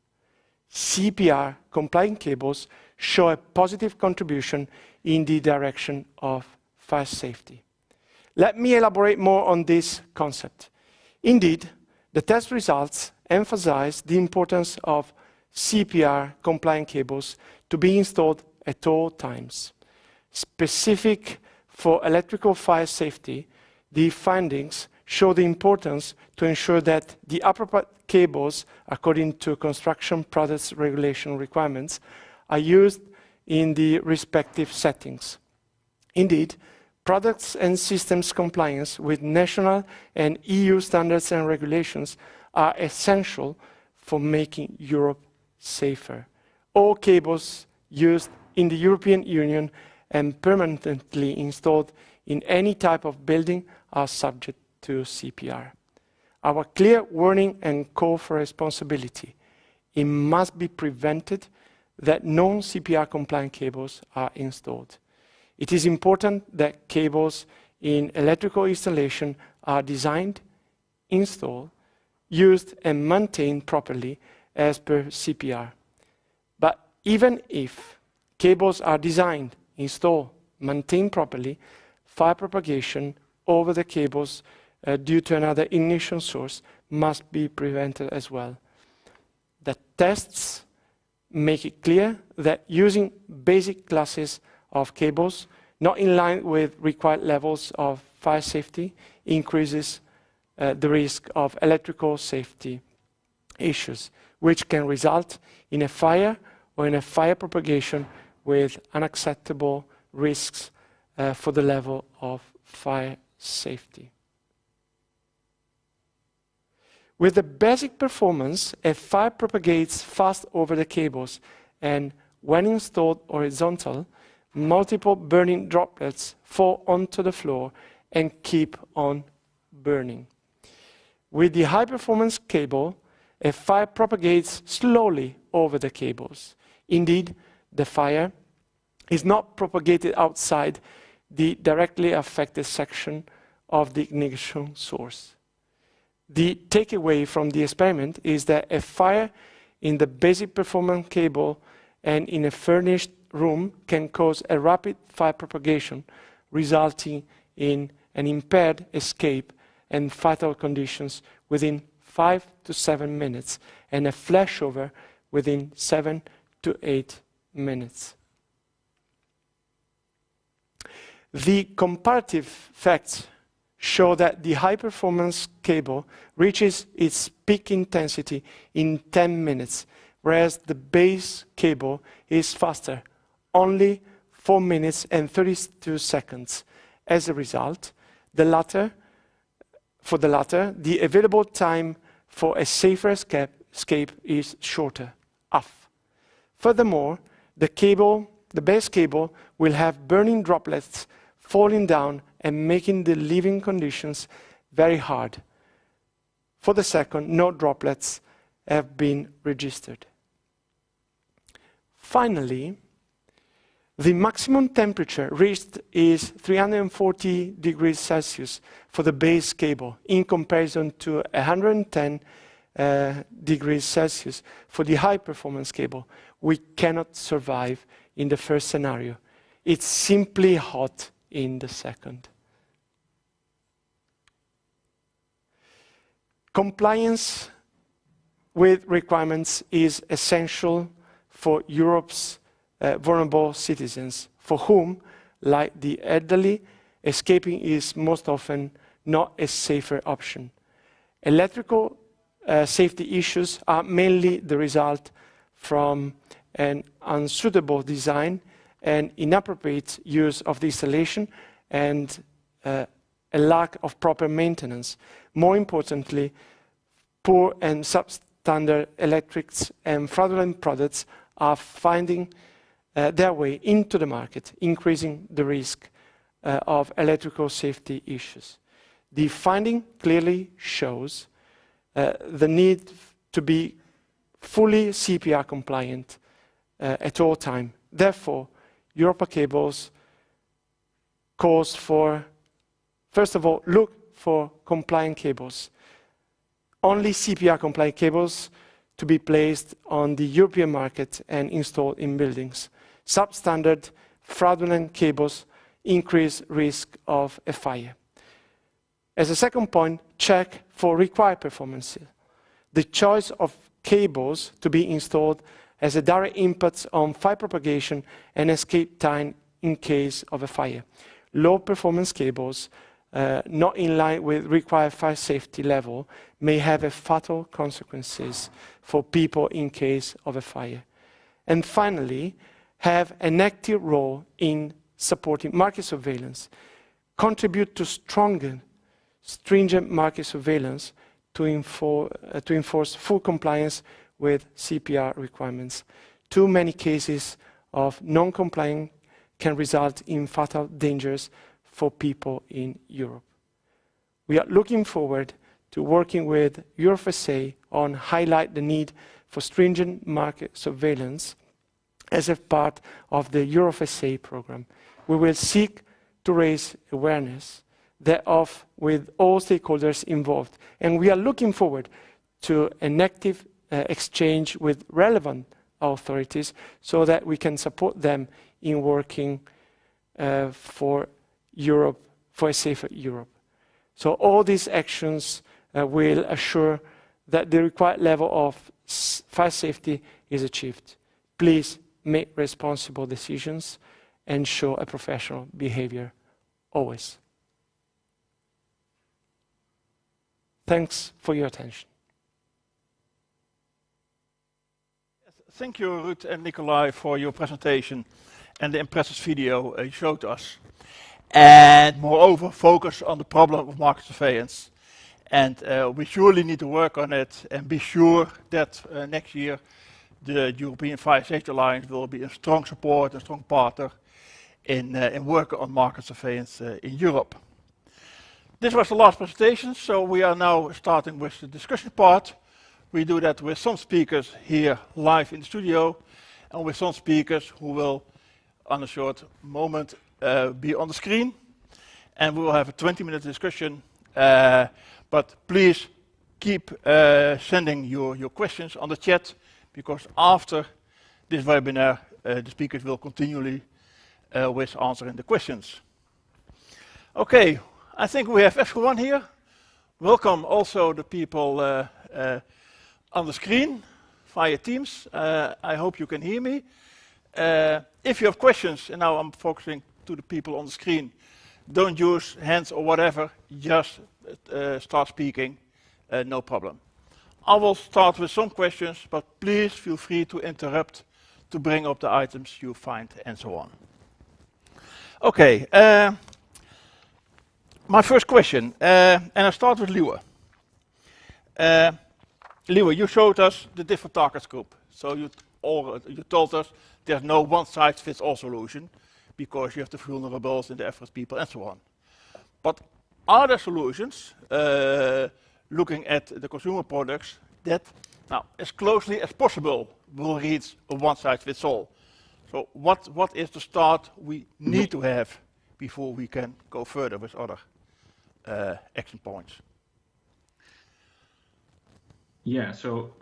CPR compliant cables show a positive contribution in the direction of fire safety. Let me elaborate more on this concept. Indeed, the test results emphasize the importance of CPR compliant cables to be installed at all times. Specific for electrical fire safety, the findings show the importance to ensure that the appropriate cables, according to construction products regulation requirements, are used in the respective settings. Indeed, products and systems compliance with national and EU standards and regulations are essential for making Europe safer. All cables used in the European Union and permanently installed in any type of building are subject to CPR. Our clear warning and call for responsibility: it must be prevented that non-CPR compliant cables are installed. It is important that cables in electrical installation are designed, installed, used and maintained properly as per CPR. But even if cables are designed, installed, maintained properly, fire propagation over the cables due to another ignition source must be prevented as well. The tests make it clear that using basic classes of cables not in line with required levels of fire safety increases the risk of electrical safety issues, which can result in a fire or in a fire propagation with unacceptable risks for the level of fire safety. With the basic performance, a fire propagates fast over the cables, and when installed horizontal, multiple burning droplets fall onto the floor and keep on burning. With the high-performance cable, a fire propagates slowly over the cables. Indeed, the fire is not propagated outside the directly affected section of the ignition source. The takeaway from the experiment is that a fire in the basic performance cable and in a furnished room can cause a rapid fire propagation, resulting in an impaired escape and fatal conditions within 5 to 7 minutes, and a flashover within 7 to 8 minutes. The comparative facts show that the high-performance cable reaches its peak intensity in 10 minutes, whereas the base cable is faster, only 4 minutes and 32 seconds. As a result, for the latter, the available time for a safer escape is shorter, half. Furthermore, the base cable will have burning droplets falling down and making the living conditions very hard. For the second, no droplets have been registered. Finally, the maximum temperature reached is 340 degrees Celsius for the base cable, in comparison to 110 degrees Celsius for the high-performance cable. We cannot survive in the first scenario. It's simply hot in the second. Compliance with requirements is essential for Europe's vulnerable citizens, for whom, like the elderly, escaping is most often not a safer option. Electrical safety issues are mainly the result from an unsuitable design and inappropriate use of the installation and a lack of proper maintenance. More importantly, poor and substandard electrics and fraudulent products are finding their way into the market, increasing the risk of electrical safety issues. The finding clearly shows the need to be fully CPR compliant at all time. Therefore, Europa Cables calls for, first of all, look for compliant cables. Only CPR compliant cables to be placed on the European market and installed in buildings. Substandard, fraudulent cables increase risk of a fire. As a second point, check for required performances. The choice of cables to be installed has a direct impact on fire propagation and escape time in case of a fire. Low performance cables not in line with required fire safety level may have a fatal consequences for people in case of a fire. And finally, have an active role in supporting market surveillance, contribute to stronger, stringent market surveillance to enforce full compliance with CPR requirements. Too many cases of non-compliance can result in fatal dangers for people in Europe. We are looking forward to working with EuroFSA on highlight the need for stringent market surveillance as a part of the EuroFSA program. We will seek to raise awareness thereof with all stakeholders involved, and we are looking forward to an active exchange with relevant authorities so that we can support them in working for Europe, for a safer Europe. So all these actions will assure that the required level of fire safety is achieved. Please make responsible decisions and show a professional behavior always. Thanks for your attention. Thank you, Ruud and Nicolai, for your presentation and the impressive video you showed us. And moreover, focus on the problem of market surveillance. And we surely need to work on it and be sure that next year the European Fire Safety Alliance will be a strong support, a strong partner in working on market surveillance in Europe. This was the last presentation, so we are now starting with the discussion part. We do that with some speakers here live in the studio and with some speakers who will, on a short moment, be on the screen. And we will have a 20-minute discussion, but please keep sending your questions on the chat, because after this webinar, the speakers will continually with answering the questions. Okay, I think we have everyone here. Welcome also the people on the screen via Teams. I hope you can hear me. If you have questions, and now I'm focusing to the people on the screen, don't use hands or whatever, just start speaking, no problem. I will start with some questions, but please feel free to interrupt, to bring up the items you find, and so on. Okay, my first question, and I start with Liwa. Liwa, you showed us the different target group. So you told us there's no one-size-fits-all solution, because you have the vulnerables and the average people and so on. But are there solutions, looking at the consumer products, that now as closely as possible will reach a one-size-fits-all? So what is the start we need to have before we can go further with other action points? Yeah, so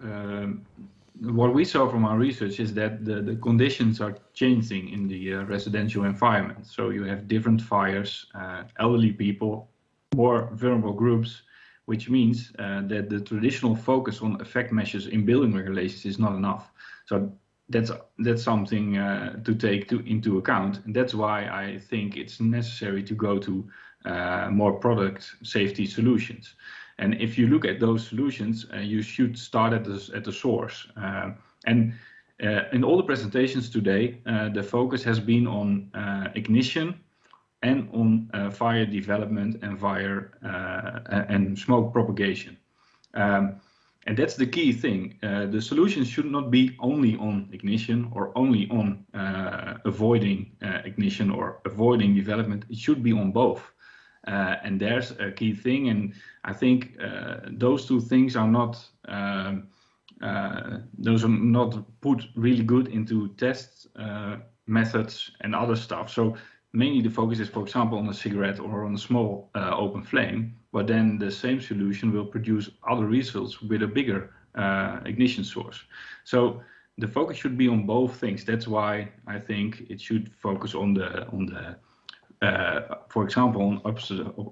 what we saw from our research is that the conditions are changing in the residential environment. So you have different fires, elderly people, more vulnerable groups, which means that the traditional focus on effect measures in building regulations is not enough. So that's something to take into account. And that's why I think it's necessary to go to more product safety solutions. And if you look at those solutions, you should start at the source. And in all the presentations today, the focus has been on ignition and on fire development and fire and smoke propagation. And that's the key thing. The solution should not be only on ignition or only on avoiding ignition or avoiding development. It should be on both. And there's a key thing. And I think those two things are not put really good into test methods and other stuff. So mainly the focus is, for example, on a cigarette or on a small open flame, but then the same solution will produce other results with a bigger ignition source. So the focus should be on both things. That's why I think it should focus on the for example, on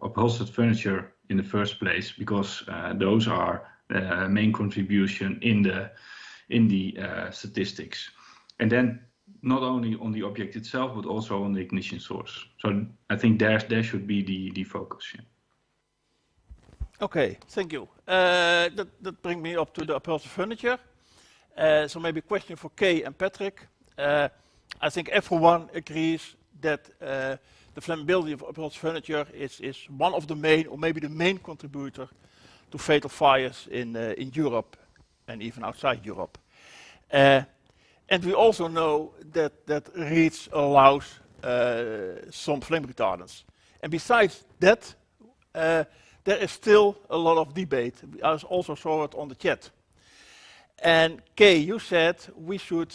upholstered furniture in the first place, because those are main contribution in the statistics. And then not only on the object itself, but also on the ignition source. So I think there should be the focus. Yeah. Okay, thank you. That brings me up to the upholstered furniture. So maybe a question for Kay and Patrick. I think everyone agrees that the flammability of upholstered furniture is one of the main, or maybe the main contributor to fatal fires in Europe and even outside Europe. And we also know that REACH allows some flame retardants. And besides that, there is still a lot of debate. I also saw it on the chat. And Kay, you said we should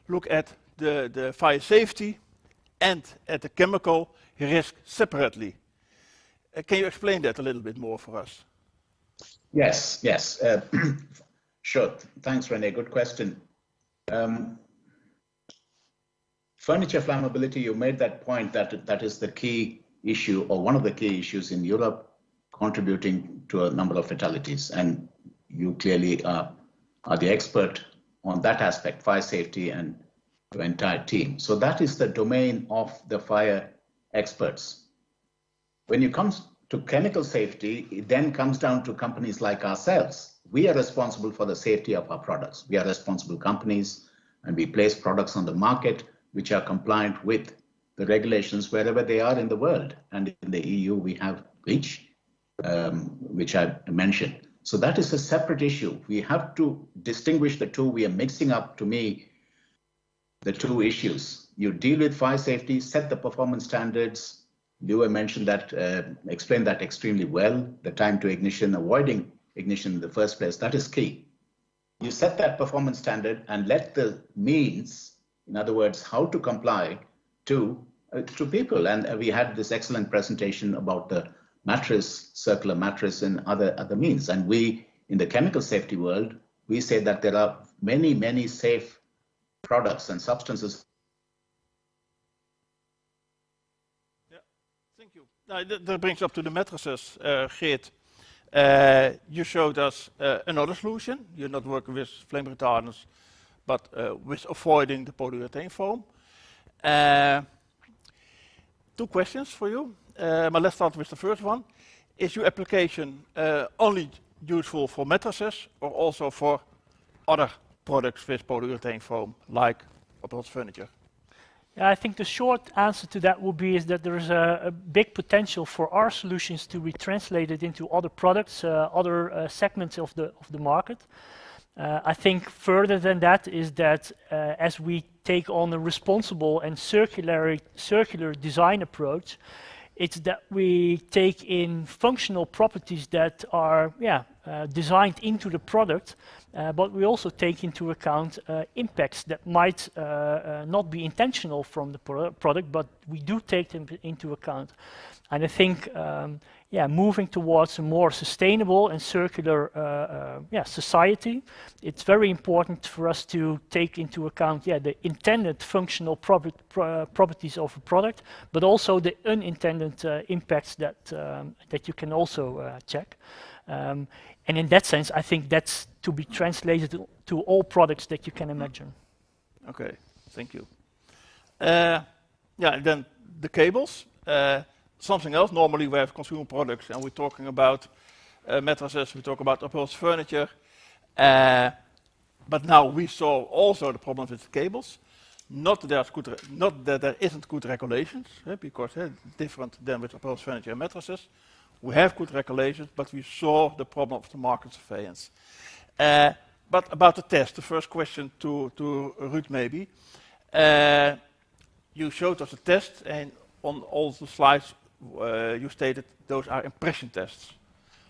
look at the fire safety and at the chemical risk separately. Can you explain that a little bit more for us? Yes. Sure. Thanks, Rene. Good question. Furniture flammability, you made that point that is the key issue, or one of the key issues in Europe, contributing to a number of fatalities. And you clearly are the expert on that aspect, fire safety, and the entire team. So that is the domain of the fire experts. When it comes to chemical safety, it then comes down to companies like ourselves. We are responsible for the safety of our products. We are responsible companies, and we place products on the market which are compliant with the regulations wherever they are in the world. And in the EU, we have REACH, which I mentioned. So that is a separate issue. We have to distinguish the two. We are mixing up, to me, the two issues. You deal with fire safety, set the performance standards. Liu mentioned that, explained that extremely well. The time to ignition, avoiding ignition in the first place, that is key. You set that performance standard and let the means, in other words, how to comply to people. And we had this excellent presentation about the mattress, circular mattress, and other means. And we, in the chemical safety world, we say that there are many safe products and substances. Yeah, thank you. That brings up to the mattresses, Geert. You showed us another solution. You're not working with flame retardants, but with avoiding the polyurethane foam. Two questions for you. But let's start with the first one. Is your application only useful for mattresses or also for other products with polyurethane foam, like upholstered furniture? Yeah, I think the short answer to that would be is that there is a big potential for our solutions to be translated into other products, other segments of the market. I think further than that is that as we take on a responsible and circular design approach, it's that we take in functional properties that are designed into the product, but we also take into account impacts that might not be intentional from the product, but we do take them into account. And I think, moving towards a more sustainable and circular society, it's very important for us to take into account the intended functional properties of a product, but also the unintended impacts that you can also check. And in that sense, I think that's to be translated to all products that you can imagine. Okay, thank you. And then the cables. Something else. Normally we have consumer products and we're talking about mattresses, we talk about upholstered furniture. But now we saw also the problem with the cables. Not that there isn't good regulations, because different than with upholstered furniture and mattresses. We have good regulations, but we saw the problem of the market surveillance. But about the test, the first question to Ruud maybe. You showed us a test, and on all the slides you stated those are impression tests.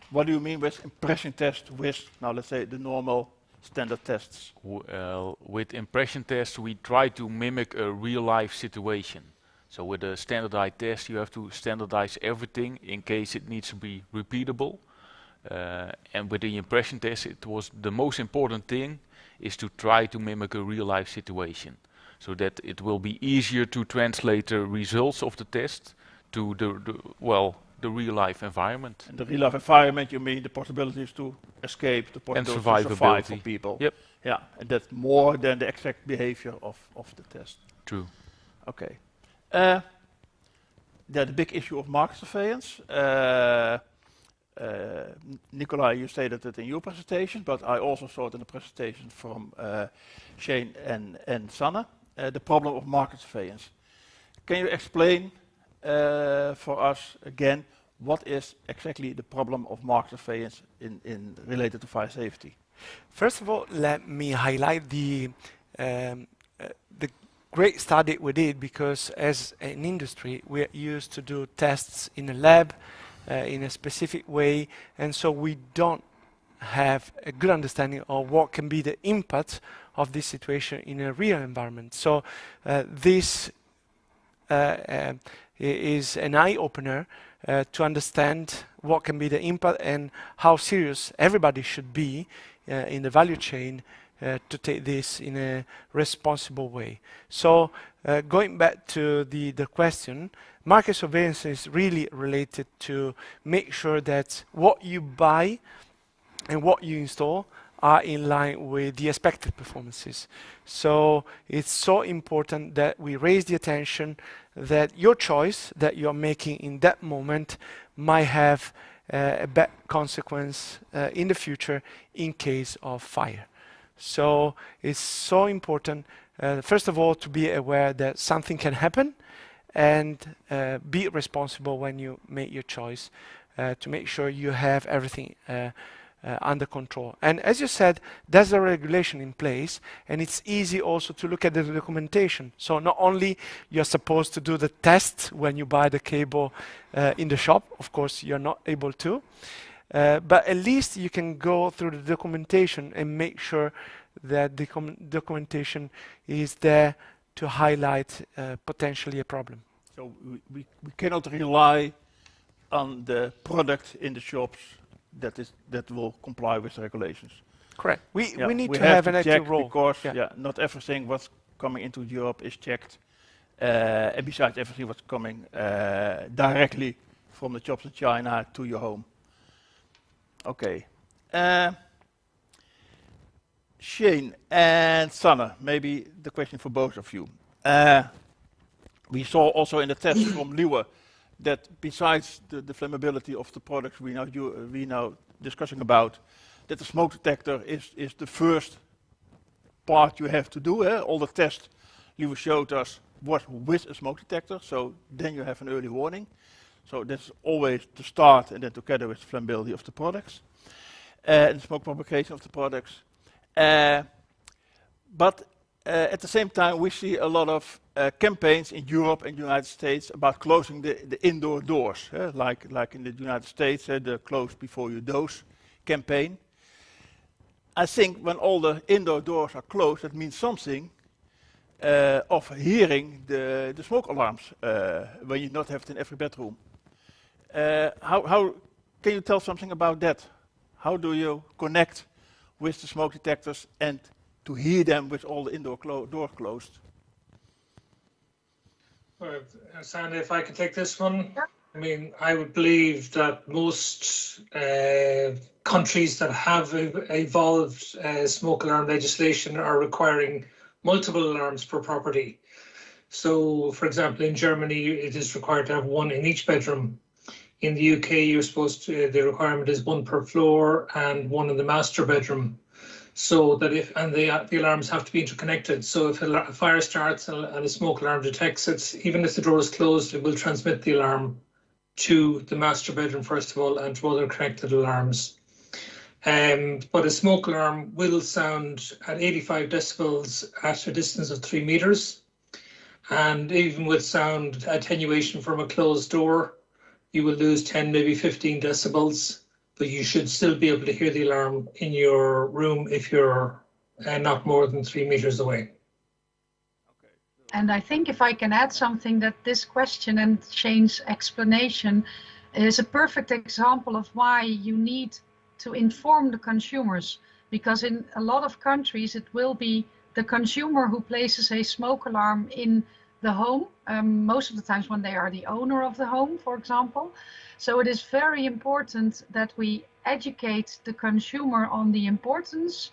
What do you mean with impression test with, now let's say, the normal standard tests? Well, with impression tests, we try to mimic a real-life situation. So with a standardized test, you have to standardize everything in case it needs to be repeatable. And with the impression test, it was the most important thing is to try to mimic a real-life situation, so that it will be easier to translate the results of the test to the real-life environment. And the real-life environment, you mean the possibilities to escape, the possibilities to survive for people. Yep. Yeah, and that's more than the exact behavior of the test. True. Okay. The big issue of market surveillance. Nicolai, you stated it in your presentation, but I also saw it in the presentation from Shane and Sanne. The problem of market surveillance. Can you explain for us again what is exactly the problem of market surveillance in related to fire safety? First of all, let me highlight the great study we did, because as an industry we're used to do tests in a lab in a specific way, and so we don't have a good understanding of what can be the impact of this situation in a real environment. So this is an eye-opener to understand what can be the impact and how serious everybody should be in the value chain to take this in a responsible way. So going back to the question, market surveillance is really related to make sure that what you buy and what you install are in line with the expected performances. So it's so important that we raise the attention that your choice that you're making in that moment might have a bad consequence in the future in case of fire. So it's so important, first of all, to be aware that something can happen, and be responsible when you make your choice to make sure you have everything under control. And as you said, there's a regulation in place, and it's easy also to look at the documentation. So not only you're supposed to do the test when you buy the cable in the shop, of course you're not able to, but at least you can go through the documentation and make sure that the documentation is there to highlight potentially a problem. So we cannot rely on the product in the shops that will comply with the regulations. Correct. We need to have an active role. Because not everything what's coming into Europe is checked. And besides everything what's coming directly from the shops in China to your home. Okay. Shane and Sanne, maybe the question for both of you. We saw also in the test from Liuwe that besides the flammability of the products we now discussing about, that the smoke detector is the first part you have to do. All the tests Liuwe showed us was with a smoke detector, so then you have an early warning. So that's always the start, and then together with the flammability of the products, and the smoke propagation of the products. But at the same time, we see a lot of campaigns in Europe and the United States about closing the indoor doors, like in the United States, the close before you dose campaign. I think when all the indoor doors are closed, that means something of hearing the smoke alarms when you not have it in every bedroom. How can you tell something about that? How do you connect with the smoke detectors and to hear them with all the indoor doors closed? Well, Sanne, if I could take this one. I mean, I would believe that most countries that have evolved smoke alarm legislation are requiring multiple alarms per property. So, for example, in Germany, it is required to have one in each bedroom. In the UK, the requirement is one per floor and one in the master bedroom. so that the alarms have to be interconnected. So if a fire starts and a smoke alarm detects it, even if the door is closed, it will transmit the alarm to the master bedroom first of all and to other connected alarms. But a smoke alarm will sound at 85 decibels at a distance of 3 meters. And even with sound attenuation from a closed door, you will lose 10, maybe 15 decibels, but you should still be able to hear the alarm in your room if you're not more than 3 meters away. And I think if I can add something, that this question and Shane's explanation is a perfect example of why you need to inform the consumers, because in a lot of countries it will be the consumer who places a smoke alarm in the home, most of the times when they are the owner of the home, for example. So it is very important that we educate the consumer on the importance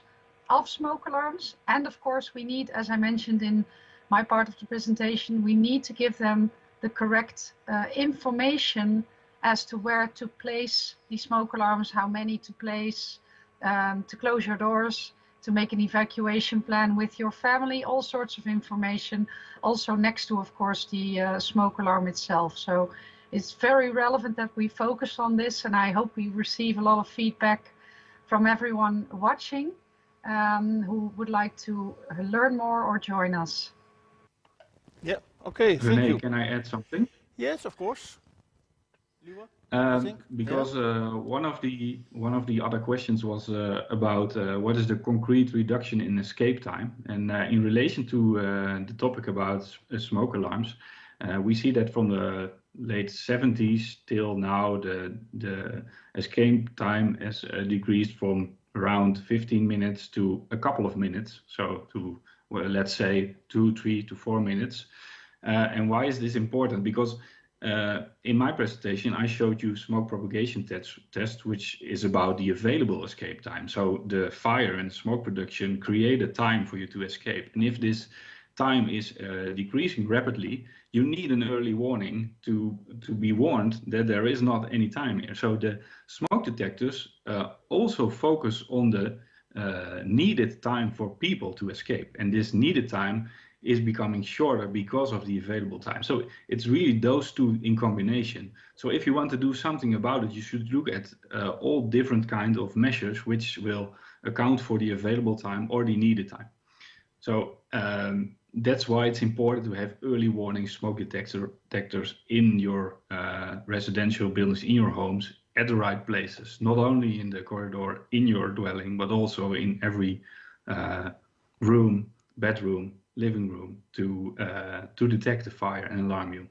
of smoke alarms. And of course we need, as I mentioned in my part of the presentation, we need to give them the correct information as to where to place the smoke alarms, how many to place, to close your doors, to make an evacuation plan with your family, all sorts of information, also next to, of course, the smoke alarm itself. So it's very relevant that we focus on this, and I hope we receive a lot of feedback from everyone watching who would like to learn more or join us. Yeah, okay, thank René, you. can I add something? Yes, of course. Liwa? Because one of the other questions was about what is the concrete reduction in escape time, and in relation to the topic about smoke alarms, we see that from the late 70s till now the escape time has decreased from around 15 minutes to a couple of minutes, so to let's say 2, 3 to 4 minutes. And why is this important? Because in my presentation, I showed you smoke propagation test, which is about the available escape time. So the fire and smoke production create a time for you to escape. And if this time is decreasing rapidly, you need an early warning to be warned that there is not any time here. So the smoke detectors also focus on the needed time for people to escape. And this needed time is becoming shorter because of the available time. So it's really those two in combination. So if you want to do something about it, you should look at all different kinds of measures which will account for the available time or the needed time. So that's why it's important to have early warning smoke detectors in your residential buildings, in your homes, at the right places, not only in the corridor in your dwelling, but also in every room, bedroom, living room to detect the fire and alarm you.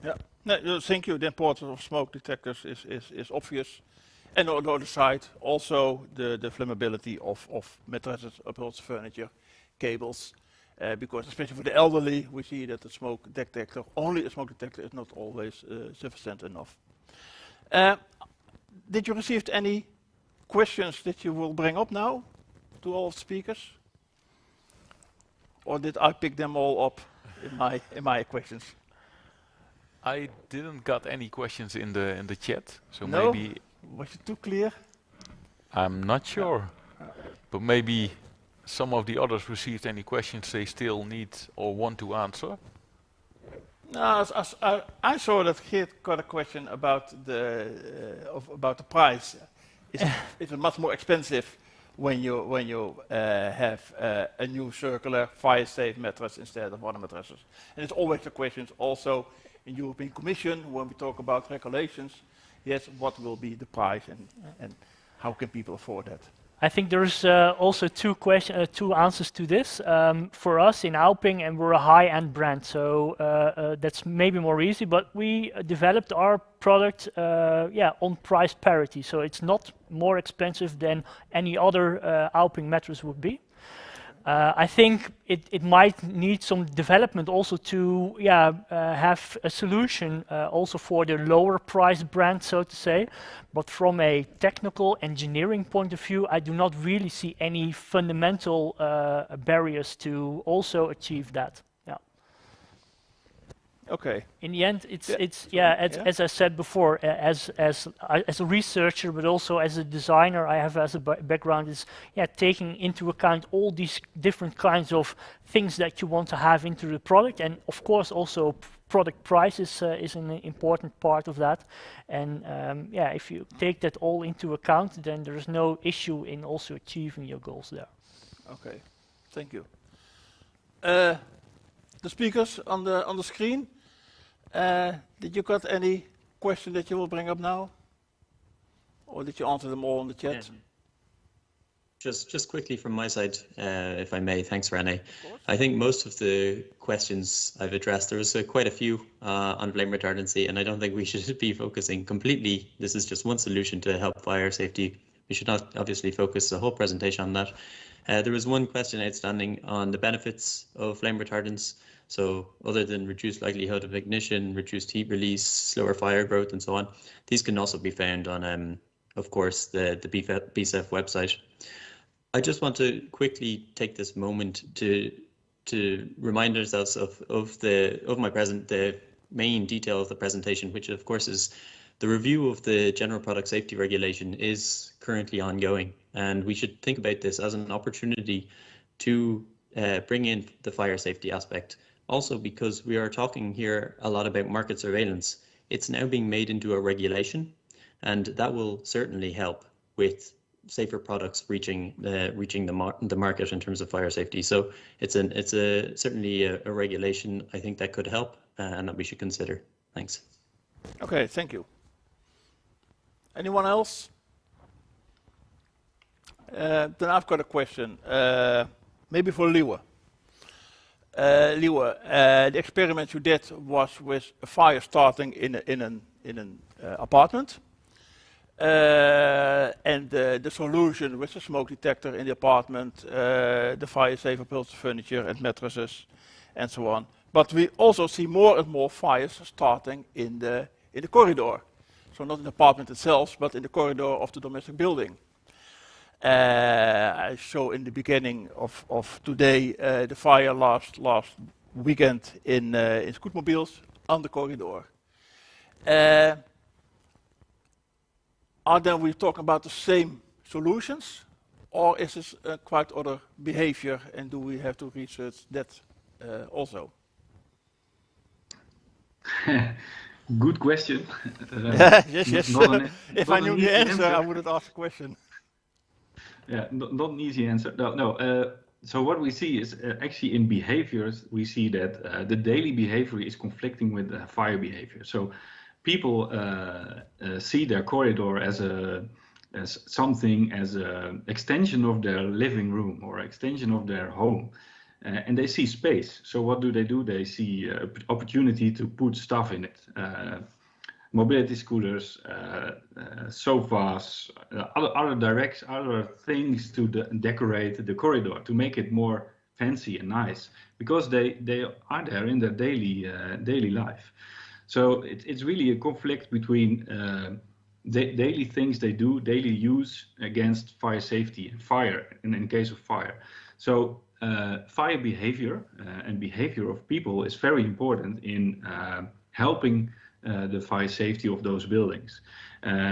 Yeah, no, thank you. The importance of smoke detectors is obvious. And on the other side, also the flammability of mattresses, upholstered furniture, cables, because especially for the elderly, we see that the smoke detector, only a smoke detector, is not always sufficient enough. Did you receive any questions that you will bring up now to all of the speakers? Or did I pick them all up in my questions? I didn't got any questions in the chat, so No? maybe Was it too clear? I'm not sure, but maybe some of the others received any questions they still need or want to answer. No, I saw that Geert got a question about the price. Is it much more expensive when you have a new circular fire-safe mattress instead of other mattresses? And it's always the questions also in European Commission when we talk about regulations. Yes, what will be the price and how can people afford that? I think there's also two answers to this. For us in Alping, and we're a high-end brand, so that's maybe more easy, but we developed our product on price parity, so it's not more expensive than any other Alping mattress would be. I think it might need some development also to have a solution also for the lower price brand, so to say. But from a technical engineering point of view, I do not really see any fundamental barriers to also achieve that. Okay. In the end, it's Yeah. as I said before, as a researcher, but also as a designer, I have as a background is taking into account all these different kinds of things that you want to have into the product, and of course also product price is an important part of that. And if you take that all into account, then there is no issue in also achieving your goals there. Okay, thank you. The speakers on the screen. Did you got any question that you will bring up now? Or did you answer them all in the chat? Yeah. Just quickly from my side, if I may. Thanks, Rene. I think most of the questions I've addressed, there was quite a few on flame retardancy, and I don't think we should be focusing completely. This is just one solution to help fire safety. We should not obviously focus the whole presentation on that. There was one question outstanding on the benefits of flame retardants. So other than reduced likelihood of ignition, reduced heat release, slower fire growth, and so on, these can also be found on, of course, the BSEF website. I just want to quickly take this moment to remind ourselves of the main detail of the presentation, which of course is the review of the General Product Safety Regulation is currently ongoing, and we should think about this as an opportunity to bring in the fire safety aspect. Also, because we are talking here a lot about market surveillance, it's now being made into a regulation, and that will certainly help with safer products reaching the market in terms of fire safety. So it's certainly a regulation I think that could help and that we should consider. Thanks. Okay, thank you. Anyone else? Then I've got a question, maybe for Liewe. Liewe, the experiment you did was with a fire starting in an apartment. And the solution with the smoke detector in the apartment, the fire safe upholstered furniture and mattresses, and so on. But we also see more and more fires starting in the corridor. So not in the apartment itself, but in the corridor of the domestic building. I show in the beginning of today the fire last weekend in scootmobiles on the corridor. Are then we talking about the same solutions, or is this quite other behavior, and do we have to research that also? Good question. Yes. If I knew the answer, I wouldn't ask the question. Yeah, not an easy answer. No. So what we see is actually in behaviors, we see that the daily behavior is conflicting with the fire behavior. So people see their corridor as something as an extension of their living room or extension of their home, and they see space. So what do? They see opportunity to put stuff in it. Mobility scooters, sofas, other things to decorate the corridor to make it more fancy and nice, because they are there in their daily life. So it's really a conflict between daily things they do, daily use against fire safety and fire, in case of fire. So fire behavior and behavior of people is very important in helping the fire safety of those buildings.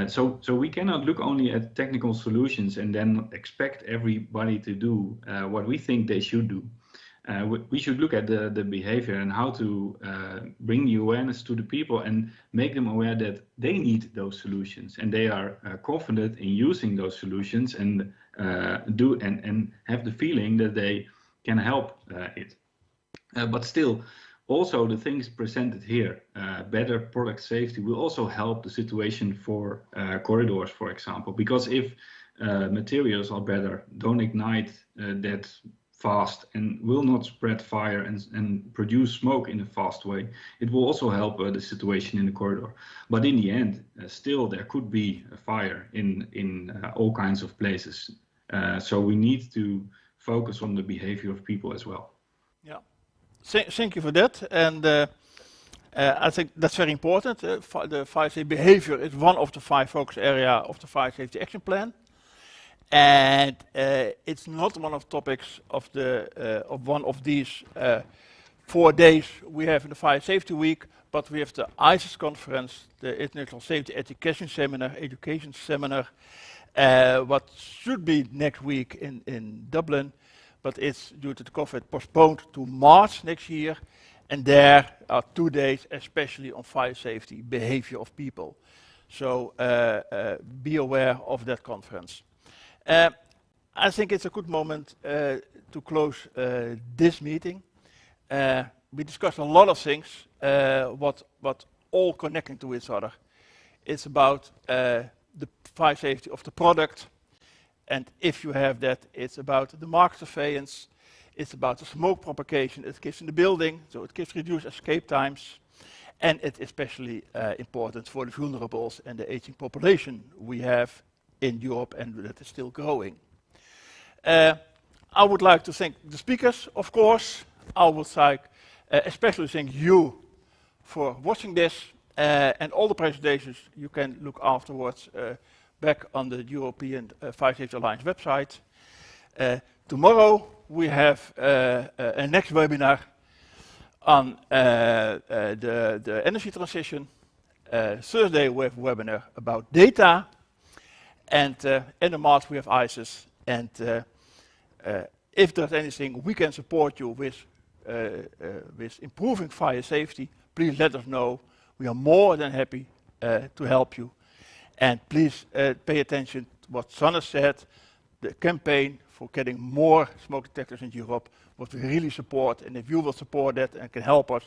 So we cannot look only at technical solutions and then expect everybody to do what we think they should do. We should look at the behavior and how to bring the awareness to the people and make them aware that they need those solutions, and they are confident in using those solutions and and have the feeling that they can help it. But still, also the things presented here, better product safety will also help the situation for corridors, for example, because if materials are better, don't ignite that fast and will not spread fire and produce smoke in a fast way, it will also help the situation in the corridor. But in the end, still there could be a fire in all kinds of places. So we need to focus on the behavior of people as well. Yeah, thank you for that. And I think that's very important. The fire safety behavior is one of the 5 focus areas of the Fire Safety Action Plan. And it's not one of the topics of one of these 4 days we have in the Fire Safety Week, but we have the ISIS conference, the International Safety Education Seminar, what should be next week in Dublin, but it's due to the COVID postponed to March next year. And there are 2 days, especially on fire safety, behavior of people. So be aware of that conference. I think it's a good moment to close this meeting. We discussed a lot of things, what all connecting to each other. It's about the fire safety of the product, and if you have that, it's about the market surveillance, it's about the smoke propagation it gives in the building, so it gives reduced escape times, and it's especially important for the vulnerables and the aging population we have in Europe and that is still growing. I would like to thank the speakers, of course. I would like especially thank you for watching this, and all the presentations you can look afterwards back on the European Fire Safety Alliance website. Tomorrow we have a next webinar on the energy transition. Thursday we have a webinar about data, and end of March we have ISIS. And if there's anything we can support you with improving fire safety, please let us know. We are more than happy to help you. And please pay attention to what Sanne said, the campaign for getting more smoke detectors in Europe, what we really support. And if you will support that and can help us,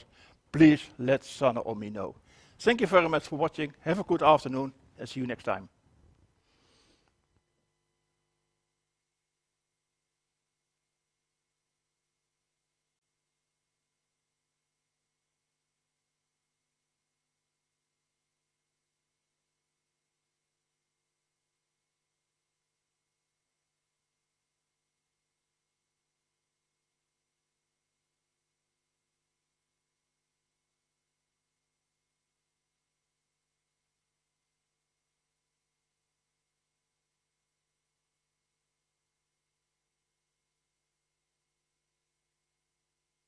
please let Sanne or me know. Thank you very much for watching. Have a good afternoon and see you next time.